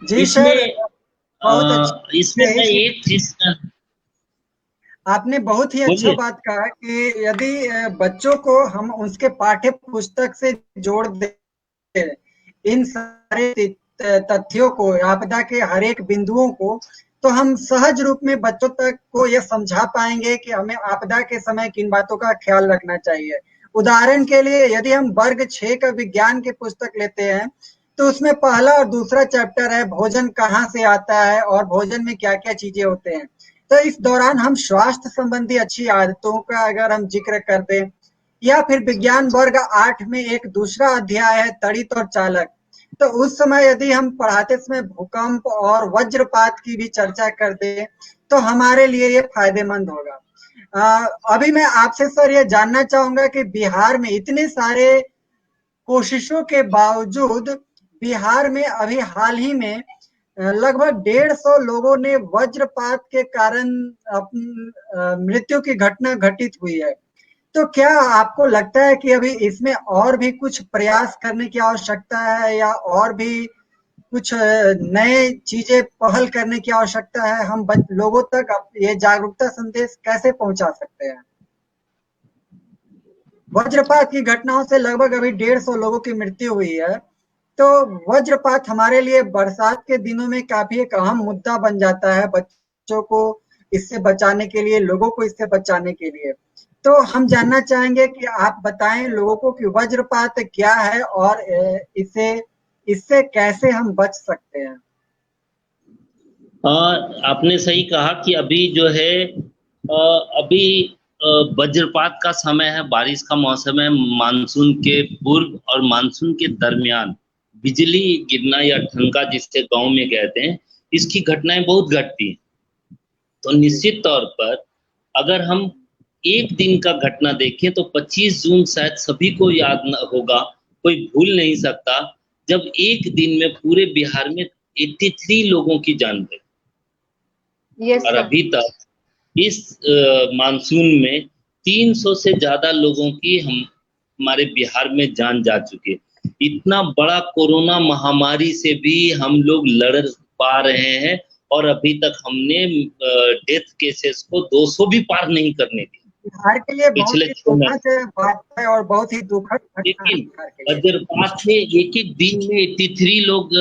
S1: जी
S3: इसमें
S1: सर, बहुत
S3: इसमें मैं एक चीज
S1: आपने बहुत ही अच्छा
S3: बोलिए।
S1: बात कहा कि यदि बच्चों को हम उसके पाठ्य पुस्तक से जोड़ दे इन सारे तथ्यों को, आपदा के हर एक बिंदुओं को, तो हम सहज रूप में बच्चों तक को यह समझा पाएंगे कि हमें आपदा के समय किन बातों का ख्याल रखना चाहिए। उदाहरण के लिए यदि हम वर्ग 6 का विज्ञान की पुस्तक लेते हैं, तो उसमें पहला और दूसरा चैप्टर है भोजन कहाँ से आता है और भोजन में क्या-क्या चीजें होते हैं। तो इस दौरान हम स्वास्थ्य संबंधी अच्छी आदतों का अगर हम जिक्र कर दें, या फिर विज्ञान वर्ग 8 में एक दूसरा अध्याय है तड़ित और चालक, तो उस समय यदि हम पढ़ाते समय भूकंप और वज्रपात की भी चर्चा कर दें, तो हमारे लिए ये फायदेमंद होगा। अभी मैं आपसे सर ये जानना चाहूंगा कि बिहार में इतने सारे कोशिशों के बावजूद बिहार में अभी हाल ही में लगभग 150 लोगों ने वज्रपात के कारण मृत्यु की घटना घटित हुई है। तो क्या आपको लगता है कि अभी इसमें और भी कुछ प्रयास करने की आवश्यकता है, या और भी कुछ नए चीजें पहल करने की आवश्यकता है? हम लोगों तक ये जागरूकता संदेश कैसे पहुंचा सकते हैं? वज्रपात की घटनाओं से लगभग अभी 150 लोगों की मृत्यु हुई है। तो वज्रपात हमारे लिए बरसात के दिनों में काफी एक अहम मुद्दा बन जाता है, बच्चों को इससे बचाने के लिए, लोगों को इससे बचाने के लिए। तो हम जानना चाहेंगे कि आप बताएं लोगों को कि वज्रपात क्या है और इसे इससे कैसे हम बच सकते हैं।
S3: आपने सही कहा कि अभी जो है अभी वज्रपात का समय है, बारिश का मौसम है, मानसून के पूर्व और मानसून के दरमियान बिजली गिरना या ठनका जिससे गांव में कहते हैं, इसकी घटनाएं बहुत घटती हैं। तो निश्चित तौर पर अगर हम एक दिन का घटना देखें तो 25 जून शायद सभी को याद न होगा, कोई भूल नहीं सकता, जब एक दिन में पूरे बिहार में 83 लोगों की जान गई।
S2: यस
S3: और
S2: सर।
S3: अभी तक इस मानसून में 300 से ज्यादा लोगों की हमारे बिहार में जान जा चुकी है। इतना बड़ा कोरोना महामारी से भी हम लोग लड़ पा रहे हैं और अभी तक हमने डेथ केसेस को 200 भी पार नहीं करने दी
S1: बिहार के लिए बहुत
S3: पिछले
S1: ही
S3: 6 महीने।
S1: दुखद बात है और बहुत ही दुखद घटना है
S3: लेकिन
S1: बिहार के लिए।
S3: वज्रपात से एक एक दिन में 83 लोग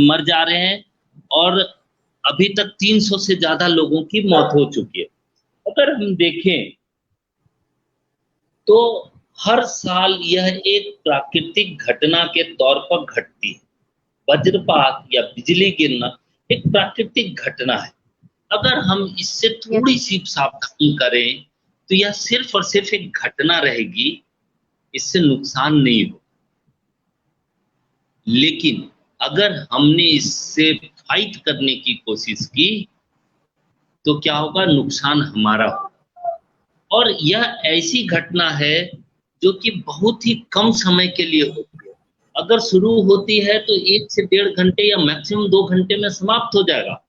S3: मर जा रहे हैं और अभी तक 300 से ज्यादा लोगों की मौत हो चुकी है। अगर हम देखें तो हर साल यह एक प्राकृतिक घटना के तौर पर घटती है। वज्रपात या बिजली गिरना एक प्राकृतिक घटना है। अगर हम इससे थोड़ी सी सावधानी करें तो यह सिर्फ और सिर्फ एक घटना रहेगी, इससे नुकसान नहीं हो। लेकिन अगर हमने इससे फाइट करने की कोशिश की तो क्या होगा, नुकसान हमारा होगा। और यह ऐसी घटना है जो कि बहुत ही कम समय के लिए होती है। अगर शुरू होती है तो 1 से 1.5 घंटे या मैक्सिमम 2 घंटे में समाप्त हो जाएगा।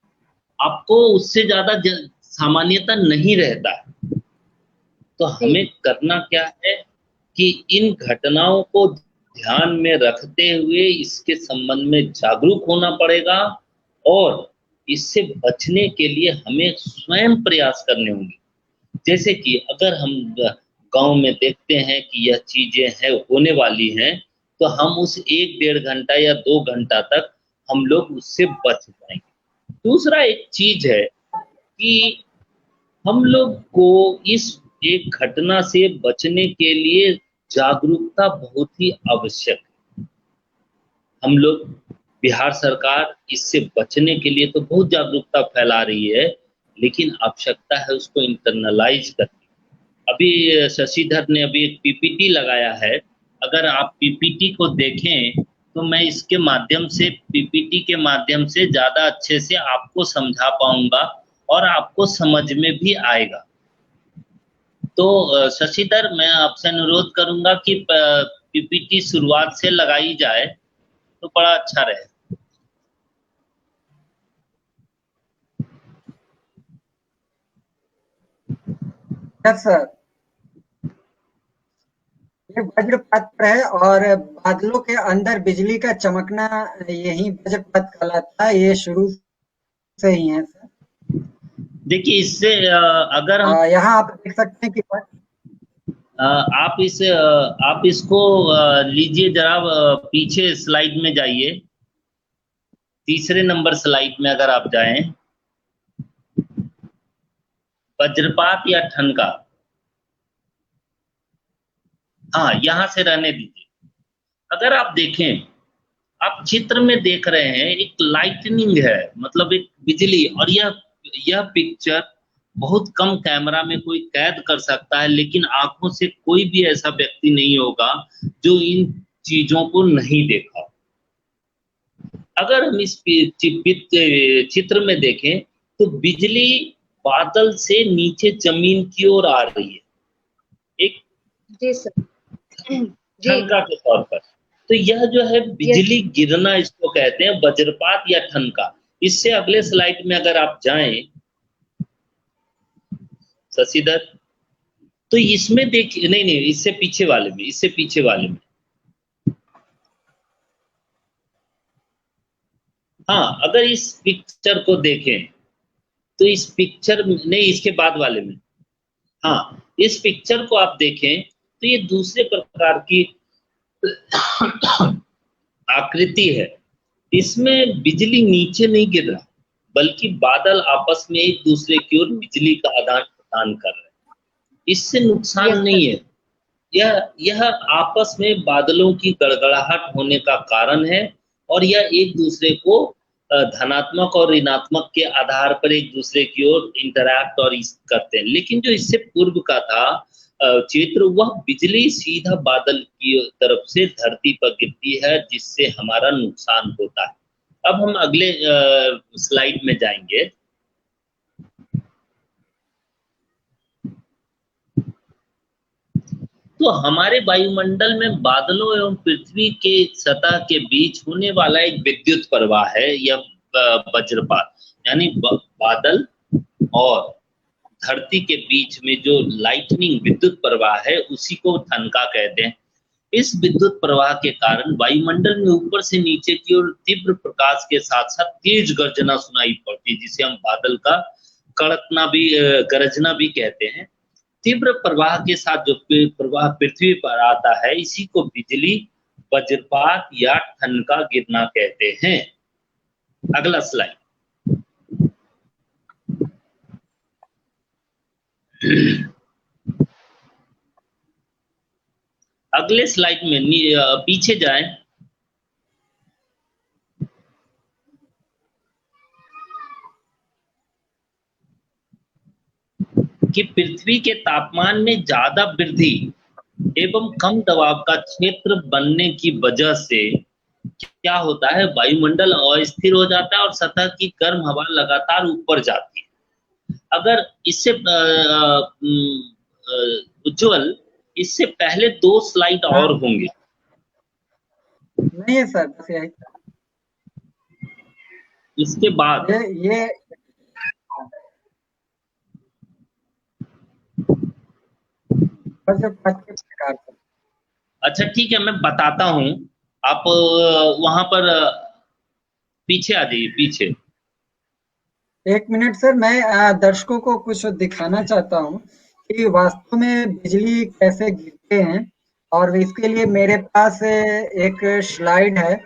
S3: आपको उससे ज्यादा सामान्यता नहीं रहता है। तो हमें करना क्या है कि इन घटनाओं को ध्यान में रखते हुए इसके संबंध में जागरूक होना पड़ेगा और इससे बचने के लिए हमें स्वयं प्रयास करने होंगे। जैसे कि अगर हम गांव में देखते हैं कि यह चीजें हैं होने वाली हैं, तो हम उस 1-1.5 घंटा या 2 घंटा तक हम लोग उससे बच जाएंगे। दूसरा एक चीज है कि हम लोग को इस एक घटना से बचने के लिए जागरूकता बहुत ही आवश्यक है। हम लोग, बिहार सरकार इससे बचने के लिए तो बहुत जागरूकता फैला रही है, लेकिन आवश्यकता है उसको इंटरनलाइज करने। अभी शशिधर ने अभी एक पीपीटी लगाया है। अगर आप पीपीटी को देखें तो मैं इसके माध्यम से, पीपीटी के माध्यम से ज्यादा अच्छे से आपको समझा पाऊंगा और आपको समझ में भी आएगा। तो शशिधर, मैं आपसे अनुरोध करूंगा कि पीपीटी शुरुआत से लगाई जाए तो बड़ा अच्छा रहे।
S1: यस सर, ये वज्रपात है और बादलों के अंदर बिजली का चमकना, यही वज्रपात कहलाता है। ये शुरू से ही है सर।
S3: देखिए इससे अगर हम
S1: यहाँ आप देख सकते हैं कि
S3: आप इसको लीजिए जरा, पीछे स्लाइड में जाइए, तीसरे नंबर स्लाइड में अगर आप जाएं, वज्रपात या ठनका, हाँ यहां से रहने दीजिए। अगर आप देखें, आप चित्र में देख रहे हैं एक लाइटनिंग है, मतलब एक बिजली, और यह पिक्चर बहुत कम कैमरा में कोई कैद कर सकता है, लेकिन आंखों से कोई भी ऐसा व्यक्ति नहीं होगा जो इन चीजों को नहीं देखा। अगर हम इस चित्र में देखें तो बिजली बादल से नीचे जमीन की ओर आ रही है, एक
S2: जी सर। जी
S3: ठनका के तौर पर। तो यह जो है बिजली गिरना, इसको कहते हैं वज्रपात या ठनका। इससे अगले स्लाइड में अगर आप जाएं शशिधर, तो इसमें देखिए, नहीं नहीं, इससे पीछे वाले में, इससे पीछे वाले में, हाँ अगर इस पिक्चर को देखें तो इस पिक्चर नहीं, इसके बाद वाले में, हाँ इस पिक्चर को आप देखें तो ये दूसरे प्रकार की आकृति है। इसमें बिजली नीचे नहीं गिर रहा, बल्कि बादल आपस में एक दूसरे की ओर बिजली का आदान प्रदान कर रहे हैं। इससे नुकसान नहीं है, यह आपस में बादलों की गड़गड़ाहट होने का कारण है, और यह एक दूसरे को धनात्मक और ऋणात्मक के आधार पर एक दूसरे की ओर इंटरैक्ट और करते हैं। लेकिन जो इससे पूर्व का था चित्र, वह बिजली सीधा बादल की तरफ से धरती पर गिरती है, जिससे हमारा नुकसान होता है। अब हम अगले स्लाइड में जाएंगे। तो हमारे वायुमंडल में बादलों एवं पृथ्वी के सतह के बीच होने वाला एक विद्युत प्रवाह है, यह वज्रपात। यानी बादल और धरती के बीच में जो लाइटनिंग विद्युत प्रवाह है, उसी को ठनका कहते हैं। इस विद्युत प्रवाह के कारण वायुमंडल में ऊपर से नीचे की ओर तीव्र प्रकाश के साथ साथ तेज गर्जना सुनाई पड़ती है, जिसे हम बादल का कड़कना भी, गरजना भी कहते हैं। तीव्र प्रवाह के साथ जो प्रवाह पृथ्वी पर आता है, इसी को बिजली, वज्रपात या ठनका गिरना कहते हैं। अगला स्लाइड। अगले स्लाइड में पीछे जाएं। कि पृथ्वी के तापमान में ज्यादा वृद्धि एवं कम दबाव का क्षेत्र बनने की वजह से क्या होता है, वायुमंडल अस्थिर हो जाता है और सतह की गर्म हवा लगातार ऊपर जाती है। अगर इससे उज्जवल, इससे पहले 2 स्लाइड
S1: हाँ,
S3: और होंगे।
S1: नहीं है सर, बस यही
S3: इसके बाद
S1: ये वज्रपात के प्रकार से।
S3: अच्छा ठीक है, मैं बताता हूं, आप वहां पर पीछे आ जाइए, पीछे।
S1: एक मिनट सर, मैं दर्शकों को कुछ दिखाना चाहता हूँ कि वास्तव में बिजली कैसे गिरते हैं, और इसके लिए मेरे पास एक स्लाइड है,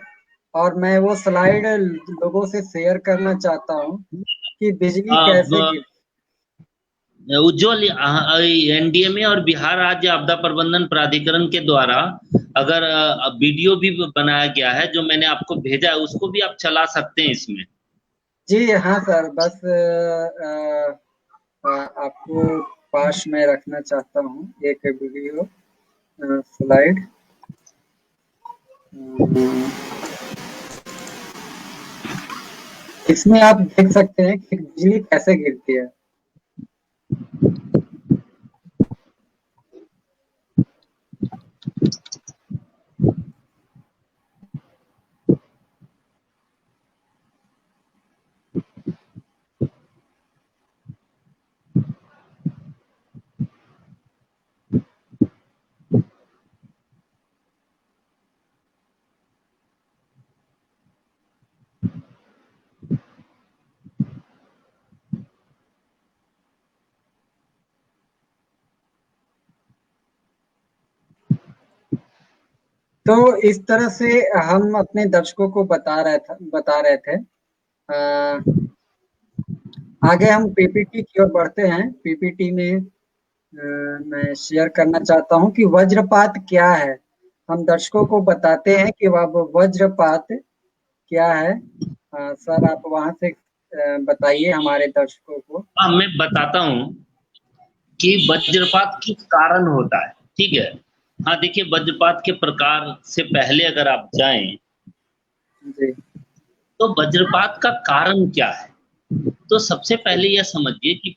S1: और मैं वो स्लाइड लोगों से शेयर करना चाहता हूँ कि बिजली कैसे गिर।
S3: उज्ज्वल, एनडीएमए और बिहार राज्य आपदा प्रबंधन प्राधिकरण के द्वारा अगर वीडियो भी बनाया गया है, जो मैंने आपको भेजा है, उसको भी आप चला सकते हैं इसमें।
S1: जी हाँ सर, बस आपको पास में रखना चाहता हूँ एक वीडियो स्लाइड। इसमें आप देख सकते हैं कि बिजली कैसे गिरती है। तो इस तरह से हम अपने दर्शकों को बता रहे थे। आगे हम पीपीटी की ओर बढ़ते हैं। पीपीटी में मैं शेयर करना चाहता हूं कि वज्रपात क्या है। हम दर्शकों को बताते हैं कि वह वज्रपात क्या है। सर आप वहां से बताइए हमारे दर्शकों को।
S3: हाँ, मैं बताता हूँ कि वज्रपात किस कारण होता है। ठीक है। हाँ, देखिए, वज्रपात के प्रकार से पहले अगर आप जाएं
S1: जी
S3: तो वज्रपात का कारण क्या है। तो सबसे पहले यह समझिए कि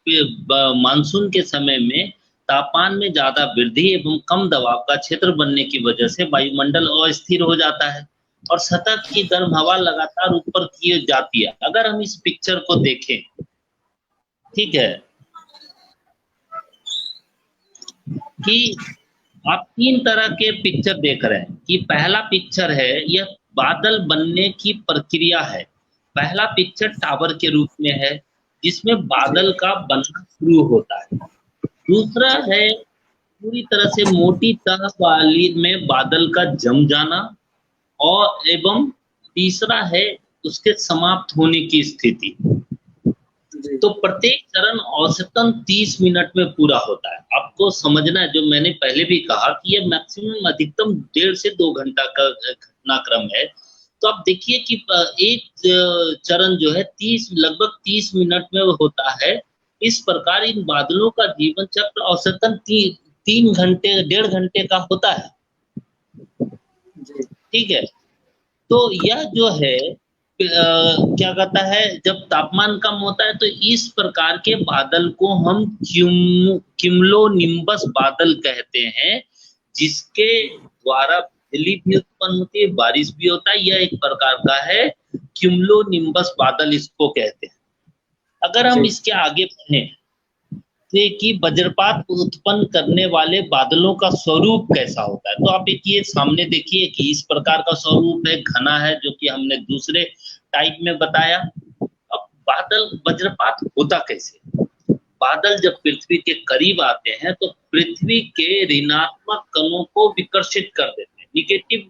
S3: मानसून के समय में तापमान में ज्यादा वृद्धि एवं कम दबाव का क्षेत्र बनने की वजह से वायुमंडल अस्थिर हो जाता है और सतह की गर्म हवा लगातार ऊपर की जाती है। अगर हम इस पिक्चर को देखें, ठीक है, कि आप तीन तरह के पिक्चर देख रहे हैं कि पहला पिक्चर है यह बादल बनने की प्रक्रिया है। पहला पिक्चर टावर के रूप में है जिसमें बादल का बनना शुरू होता है। दूसरा है पूरी तरह से मोटी तह वाली में बादल का जम जाना, और एवं तीसरा है उसके समाप्त होने की स्थिति। तो प्रत्येक चरण औसतन 30 मिनट में पूरा होता है। आपको समझना है, जो मैंने पहले भी कहा कि यह मैक्सिमम अधिकतम 1.5 से 2 घंटा का घटनाक्रम है। तो आप देखिए कि एक चरण जो है लगभग 30 मिनट में होता है। इस प्रकार इन बादलों का जीवन चक्र औसतन 3 घंटे 1.5 घंटे का होता है। ठीक है। तो यह जो है क्या कहता है, जब तापमान कम होता है तो इस प्रकार के बादल को हम क्यूमुलोनिम्बस बादल कहते हैं, जिसके द्वारा बिजली भी उत्पन्न होती है, बारिश भी होता है। यह एक प्रकार का है क्यूमुलोनिम्बस बादल, इसको कहते हैं। अगर हम इसके आगे बढ़े कि वज्रपात उत्पन्न करने वाले बादलों का स्वरूप कैसा होता है, तो आप एक ये सामने देखिए कि इस प्रकार का स्वरूप है, घना है, जो कि हमने दूसरे टाइप में बताया। अब बादल वज्रपात होता कैसे। बादल जब पृथ्वी के करीब आते हैं तो पृथ्वी के ऋणात्मक कणों को विकर्षित कर देते हैं। निगेटिव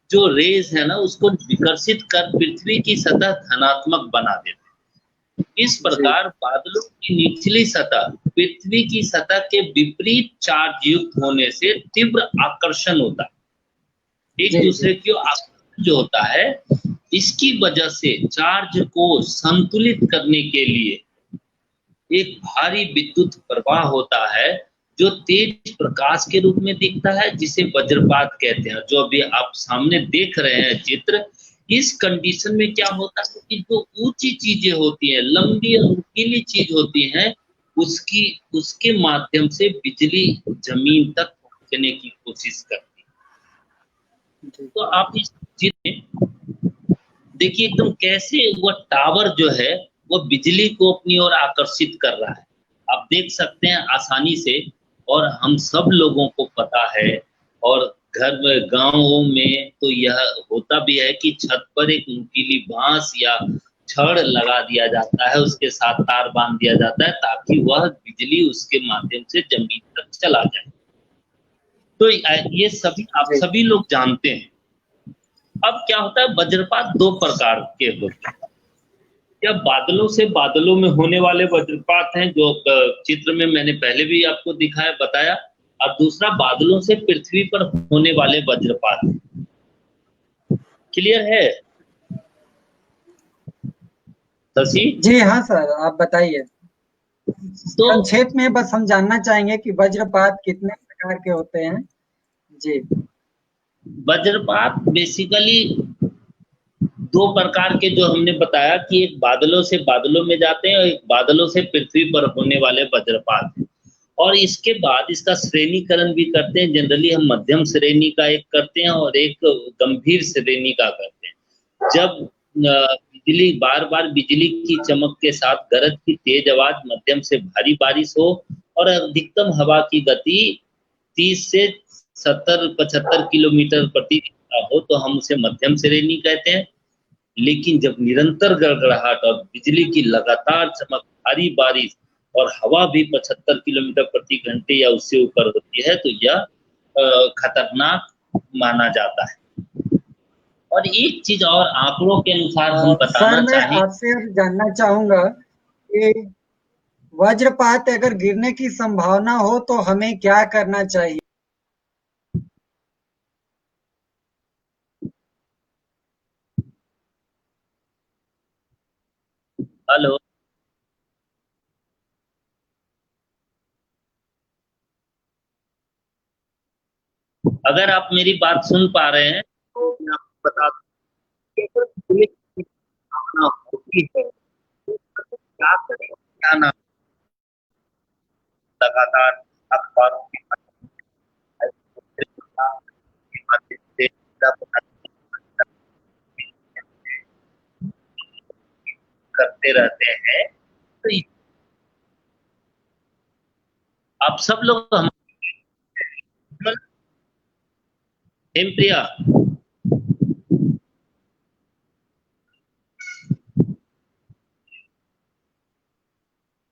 S3: जो रेज है ना, उसको विकर्षित कर पृथ्वी की सतह धनात्मक बना देते हैं। इस प्रकार बादलों की निचली सतह पृथ्वी की सतह के विपरीत चार्ज युक्त होने से तीव्र आकर्षण होता है। एक दूसरे की आकर्षण जो होता है, इसकी वजह से चार्ज को संतुलित करने के लिए एक भारी विद्युत प्रवाह होता है जो तेज प्रकाश के रूप में दिखता है, जिसे वज्रपात कहते हैं। जो अभी आप सामने देख रहे हैं चित्र, इस कंडीशन में क्या होता है कि जो ऊंची चीजें होती हैं, लंबी और नुकीली चीज होती हैं, उसके माध्यम से बिजली जमीन तक पहुंचने की कोशिश करती है। तो आप इस चित्र में देखिए एकदम कैसे वह टावर जो है वह बिजली को अपनी ओर आकर्षित कर रहा है। आप देख सकते हैं आसानी से, और हम सब लोगों को पता है, और घर में गांवों में तो यह होता भी है कि छत पर एक नुकीली बांस या छड़ लगा दिया जाता है, उसके साथ तार बांध दिया जाता है ताकि वह बिजली उसके माध्यम से जमीन तक चला जाए। तो ये सभी आप सभी लोग जानते हैं। अब क्या होता है, वज्रपात 2 प्रकार के होते हैं। या बादलों से बादलों में होने वाले वज्रपात हैं, जो चित्र में मैंने पहले भी आपको दिखाया बताया, और दूसरा बादलों से पृथ्वी पर होने वाले वज्रपात। क्लियर है शशि?
S1: जी हाँ सर, आप बताइए।
S3: तो
S1: संक्षेप में बस हम जानना चाहेंगे कि वज्रपात कितने प्रकार के होते हैं। जी,
S3: वज्रपात बेसिकली 2 प्रकार के जो हमने बताया कि एक बादलों से बादलों में जाते हैं और एक बादलों से पृथ्वी पर होने वाले वज्रपात हैं। और इसके बाद इसका श्रेणीकरण भी करते हैं। जनरली हम मध्यम श्रेणी का एक करते हैं और एक गंभीर श्रेणी का करते हैं। जब बिजली बार बार बिजली की चमक के साथ गरज की तेज आवाज, मध्यम से भारी बारिश हो और अधिकतम हवा की गति 30 से 70-75 किलोमीटर प्रति घंटा हो तो हम उसे मध्यम श्रेणी कहते हैं। लेकिन जब निरंतर गड़गड़ाहट और बिजली की लगातार चमक, भारी बारिश और हवा भी 75 किलोमीटर प्रति घंटे या उससे ऊपर होती है तो यह खतरनाक माना जाता है। और एक चीज और आंकड़ों के अनुसार हम
S1: सर
S3: बताना
S1: मैं
S3: चाहें।
S1: आपसे अब जानना चाहूंगा कि वज्रपात अगर गिरने की संभावना हो तो हमें क्या करना चाहिए?
S3: हेलो, अगर आप मेरी बात सुन पा रहे हैं तो मैं आपको बता दूं कि अगर गिरने की संभावना होती है तो क्या करें क्या ना। लगातार अखबारों के माध्यम से करते रहते हैं। तो आप सब लोग हम प्रिया,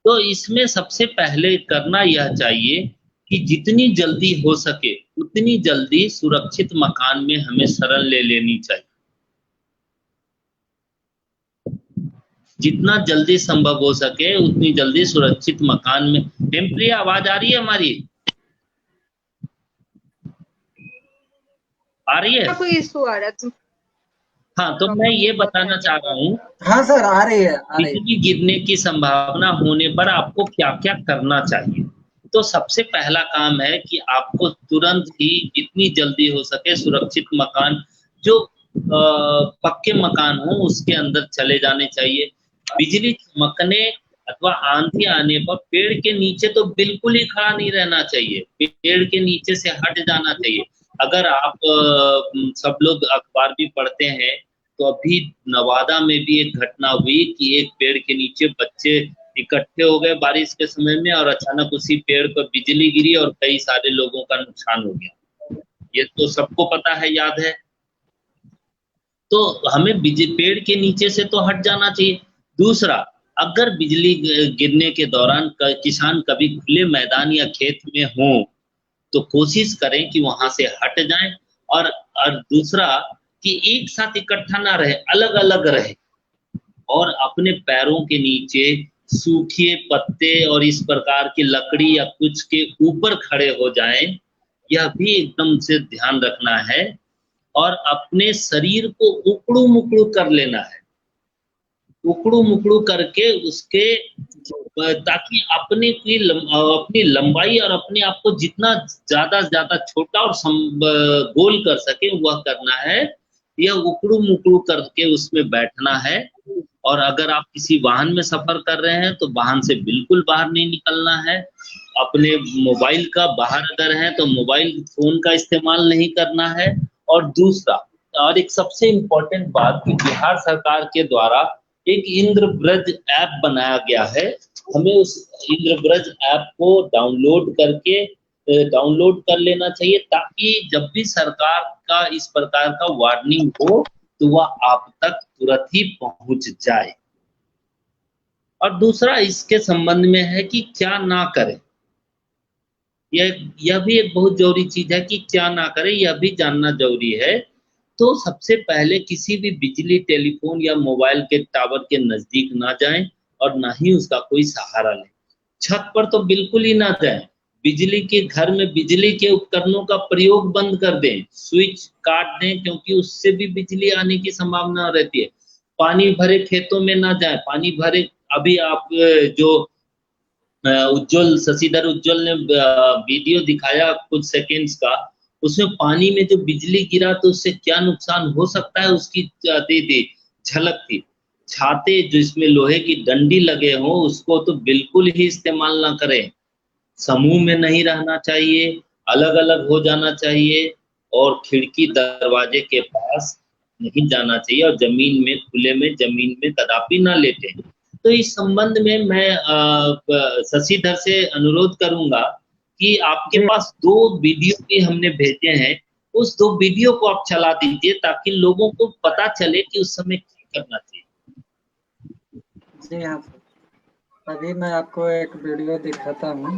S3: तो इसमें सबसे पहले करना यह चाहिए कि जितनी जल्दी हो सके उतनी जल्दी सुरक्षित मकान में हमें शरण ले लेनी चाहिए। जितना जल्दी संभव हो सके उतनी जल्दी सुरक्षित मकान में। प्रिया, आवाज आ रही है हमारी? आ रही है?
S2: कोई इशू आ रहा था।
S3: हाँ, तो मैं ये बताना चाह रहा हूँ
S1: हाँ सर, आ रही है, आ रही है।
S3: बिजली गिरने की संभावना होने पर आपको क्या-क्या करना चाहिए। तो सबसे पहला काम है कि आपको तुरंत ही जितनी जल्दी हो सके सुरक्षित मकान, जो पक्के मकान हो उसके अंदर चले जाने चाहिए। बिजली चमकने अथवा आंधी आने पर पेड़ के नीचे तो बिल्कुल ही खड़ा नहीं रहना चाहिए, पेड़ के नीचे से हट जाना चाहिए। अगर आप सब लोग अखबार भी पढ़ते हैं तो अभी नवादा में भी एक घटना हुई कि एक पेड़ के नीचे बच्चे इकट्ठे हो गए बारिश के समय में और अचानक उसी पेड़ पर बिजली गिरी और कई सारे लोगों का नुकसान हो गया। ये तो सबको पता है, याद है। तो हमें पेड़ के नीचे से तो हट जाना चाहिए। दूसरा, अगर बिजली गिरने के दौरान किसान कभी खुले मैदान या खेत में हो तो कोशिश करें कि वहां से हट जाएं। और दूसरा कि एक साथ इकट्ठा ना रहे, अलग अलग रहे और अपने पैरों के नीचे सूखे पत्ते और इस प्रकार की लकड़ी या कुछ के ऊपर खड़े हो जाएं। यह भी एकदम से ध्यान रखना है। और अपने शरीर को उकड़ू मुकड़ू कर लेना है, उकड़ू मुकड़ू करके उसके, ताकि अपनी लंबाई और अपने आप को जितना ज्यादा से ज्यादा छोटा और गोल कर सके वह करना है। यह उकड़ू मुकड़ू करके उसमें बैठना है। और अगर आप किसी वाहन में सफर कर रहे हैं तो वाहन से बिल्कुल बाहर नहीं निकलना है। अपने मोबाइल का बाहर अगर है तो मोबाइल फोन का इस्तेमाल नहीं करना है। और दूसरा, और एक सबसे इम्पोर्टेंट बात कि बिहार सरकार के द्वारा एक इंद्रब्रज ऐप बनाया गया है। हमें उस इंद्रब्रज ऐप को डाउनलोड कर लेना चाहिए ताकि जब भी सरकार का इस प्रकार का वार्निंग हो तो वह आप तक तुरंत ही पहुंच जाए। और दूसरा इसके संबंध में है कि क्या ना करें। यह भी एक बहुत जरूरी चीज है कि क्या ना करें, यह भी जानना जरूरी है। तो सबसे पहले किसी भी बिजली, टेलीफोन या मोबाइल के टावर के नजदीक ना जाएं और ना ही उसका कोई सहारा लें। छत पर तो बिल्कुल ही ना जाएं। बिजली के घर में बिजली के उपकरणों का प्रयोग बंद कर दें, स्विच काट दें क्योंकि उससे भी बिजली आने की संभावना रहती है। पानी भरे खेतों में ना जाएं, पानी भरे, अभी आप जो शशिधर उज्ज्वल ने वीडियो दिखाया कुछ सेकेंड्स का, उसमें पानी में जो बिजली गिरा तो उससे क्या नुकसान हो सकता है उसकी थी झलक थी। छाते जिसमें लोहे की डंडी लगे हो उसको तो बिल्कुल ही इस्तेमाल ना करें। समूह में नहीं रहना चाहिए, अलग अलग हो जाना चाहिए और खिड़की दरवाजे के पास नहीं जाना चाहिए और जमीन में, खुले में जमीन में कदापि ना लेटे। तो इस संबंध में मैं शशिधर से अनुरोध करूंगा कि आपके पास 2 वीडियो भी हमने भेजे हैं, उस 2 वीडियो को आप चला दीजिए ताकि लोगों को पता चले कि उस समय क्या करना चाहिए।
S1: जी हाँ सर, अभी मैं आपको एक वीडियो दिखाता हूँ।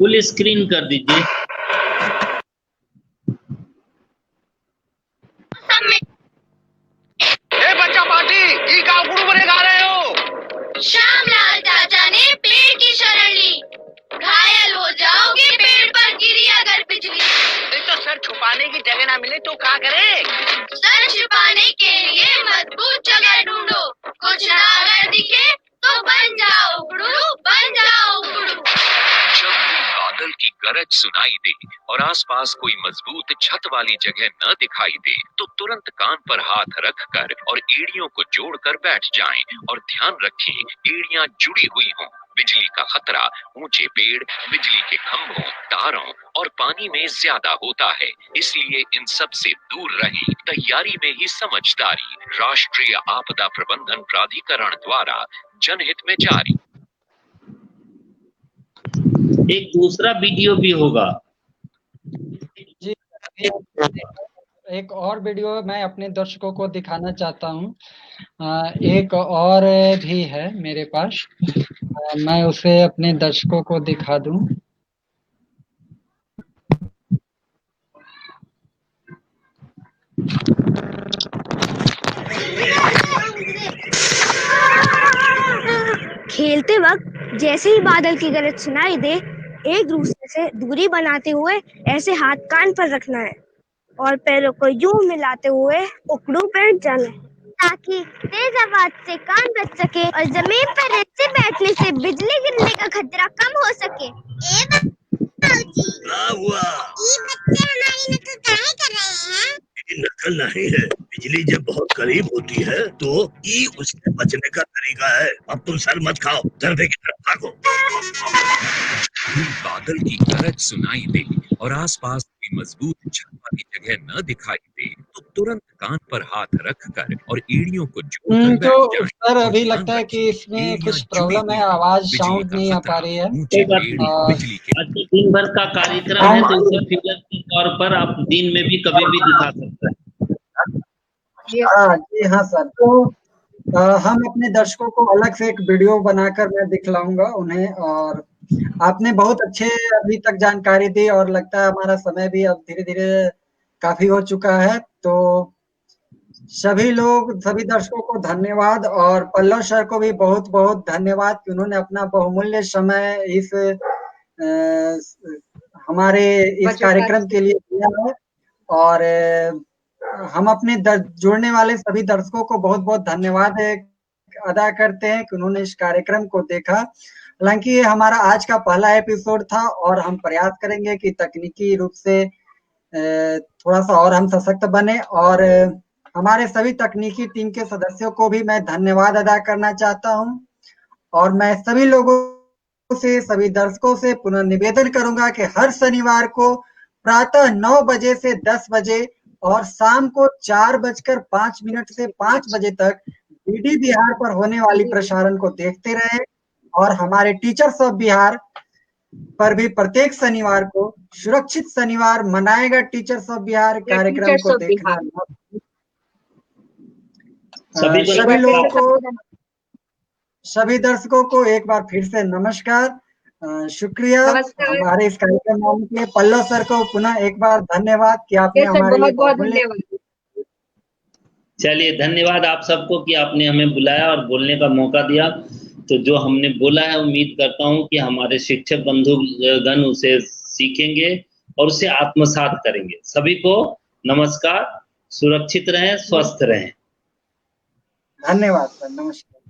S3: फुल स्क्रीन कर दीजिए।
S4: बच्चा पार्टी की का गुरु बने गा रहे हो।
S5: श्यामलाल चाचा ने पेड़ की शरण ली, घायल हो जाओगे पेड़ पर गिरी अगर बिजली।
S4: नहीं तो सर छुपाने की जगह ना मिले तो क्या करे।
S5: सर छुपाने के लिए मजबूत जगह ढूंढो, कुछ ना अगर दिखे तो बन जाओ उकड़ू, बन जाओ उकड़ू।
S6: जब भी बादल की गरज सुनाई दे और आसपास कोई मजबूत छत वाली जगह न दिखाई दे तो तुरंत कान पर हाथ रखकर और एड़ियों को जोड़कर बैठ जाएं और ध्यान रखें एड़ियां जुड़ी हुई हों। बिजली का खतरा ऊंचे पेड़, बिजली के खंभों, तारों और पानी में ज्यादा होता है, इसलिए इन सब से दूर रहें। तैयारी में ही समझदारी। राष्ट्रीय आपदा प्रबंधन प्राधिकरण द्वारा जनहित में जारी।
S3: एक दूसरा वीडियो भी होगा
S1: जी। एक और वीडियो मैं अपने दर्शकों को दिखाना चाहता हूँ। एक और भी है मेरे पास, मैं उसे अपने दर्शकों को दिखा दूं।
S7: खेलते वक्त जैसे ही बादल की गरज सुनाई दे, एक दूसरे से दूरी बनाते हुए ऐसे हाथ कान पर रखना है और पैरों को यूं मिलाते हुए उकड़ू बैठ जाना है ताकि तेज आवाज से कान बच सके और जमीन पर ऐसे बैठने से बिजली गिरने का खतरा कम हो सके।
S4: क्या हुआ?
S7: ये बच्चे हमारी नकल काहे कर रहे हैं?
S4: नकल नहीं है, बिजली जब बहुत करीब होती है तो ये उससे बचने का तरीका है। अब तुम सर मत खाओ, दरबे की तरफ भागो।
S6: बादल की गरज सुनाई दे और आसपास कोई मजबूत छत वाली जगह न दिखाई दे तो तुरंत कान पर हाथ रखकर और एड़ियों को जोड़कर
S1: तो
S6: बैठ जाएं।
S1: सर अभी लगता है कि इसमें कुछ प्रॉब्लम है, आवाज साउंड नहीं आ पा रही है।
S6: ऊंचे पेड़, बिजली के
S3: आज दिन भर का कार्यक्रम है तो उसे फिगर के तौर पर आप दिन में भी कभी भी दिखा सकते हैं।
S1: जी हाँ सर। तो हम अपने दर्शकों को अलग से एक वीडियो बनाकर मैं दिखलाऊंगा उन्हें। और आपने बहुत अच्छे अभी तक जानकारी दी और लगता है हमारा समय भी अब धीरे धीरे काफी हो चुका है। तो सभी लोग, सभी दर्शकों को धन्यवाद और पल्लव सर को भी बहुत बहुत धन्यवाद कि उन्होंने अपना बहुमूल्य समय इस हमारे इस कार्यक्रम के लिए दिया है। और हम अपने जुड़ने वाले सभी दर्शकों को बहुत बहुत धन्यवाद अदा करते हैं कि उन्होंने इस कार्यक्रम को देखा। हालांकि ये हमारा आज का पहला एपिसोड था और हम प्रयास करेंगे कि तकनीकी रूप से थोड़ा सा और हम सशक्त बने। और हमारे सभी तकनीकी टीम के सदस्यों को भी मैं धन्यवाद अदा करना चाहता हूं। और मैं सभी लोगों से, सभी दर्शकों से पुनः निवेदन करूंगा कि हर शनिवार को प्रातः 9 बजे से 10 बजे और शाम को 4:05 से 5 बजे तक डीडी बिहार पर होने वाली प्रसारण को देखते रहें। और हमारे टीचर्स ऑफ बिहार पर भी प्रत्येक शनिवार को सुरक्षित शनिवार मनाएगा टीचर्स ऑफ बिहार कार्यक्रम को देखना। सभी लोगों को, सभी दर्शकों को एक बार फिर से नमस्कार, शुक्रिया। हमारे इस कार्यक्रम में आने के लिए पल्लव सर को पुनः एक बार धन्यवाद कि आपने हमारे लिए
S2: बहुत धन्यवाद।
S3: चलिए, धन्यवाद आप सबको कि आपने हमें बुलाया और बोलने का मौका दिया। तो जो हमने बोला है, उम्मीद करता हूं कि हमारे शिक्षक बंधुगण उसे सीखेंगे और उसे आत्मसात करेंगे। सभी को नमस्कार, सुरक्षित रहें, स्वस्थ रहें।
S1: धन्यवाद सर, नमस्कार।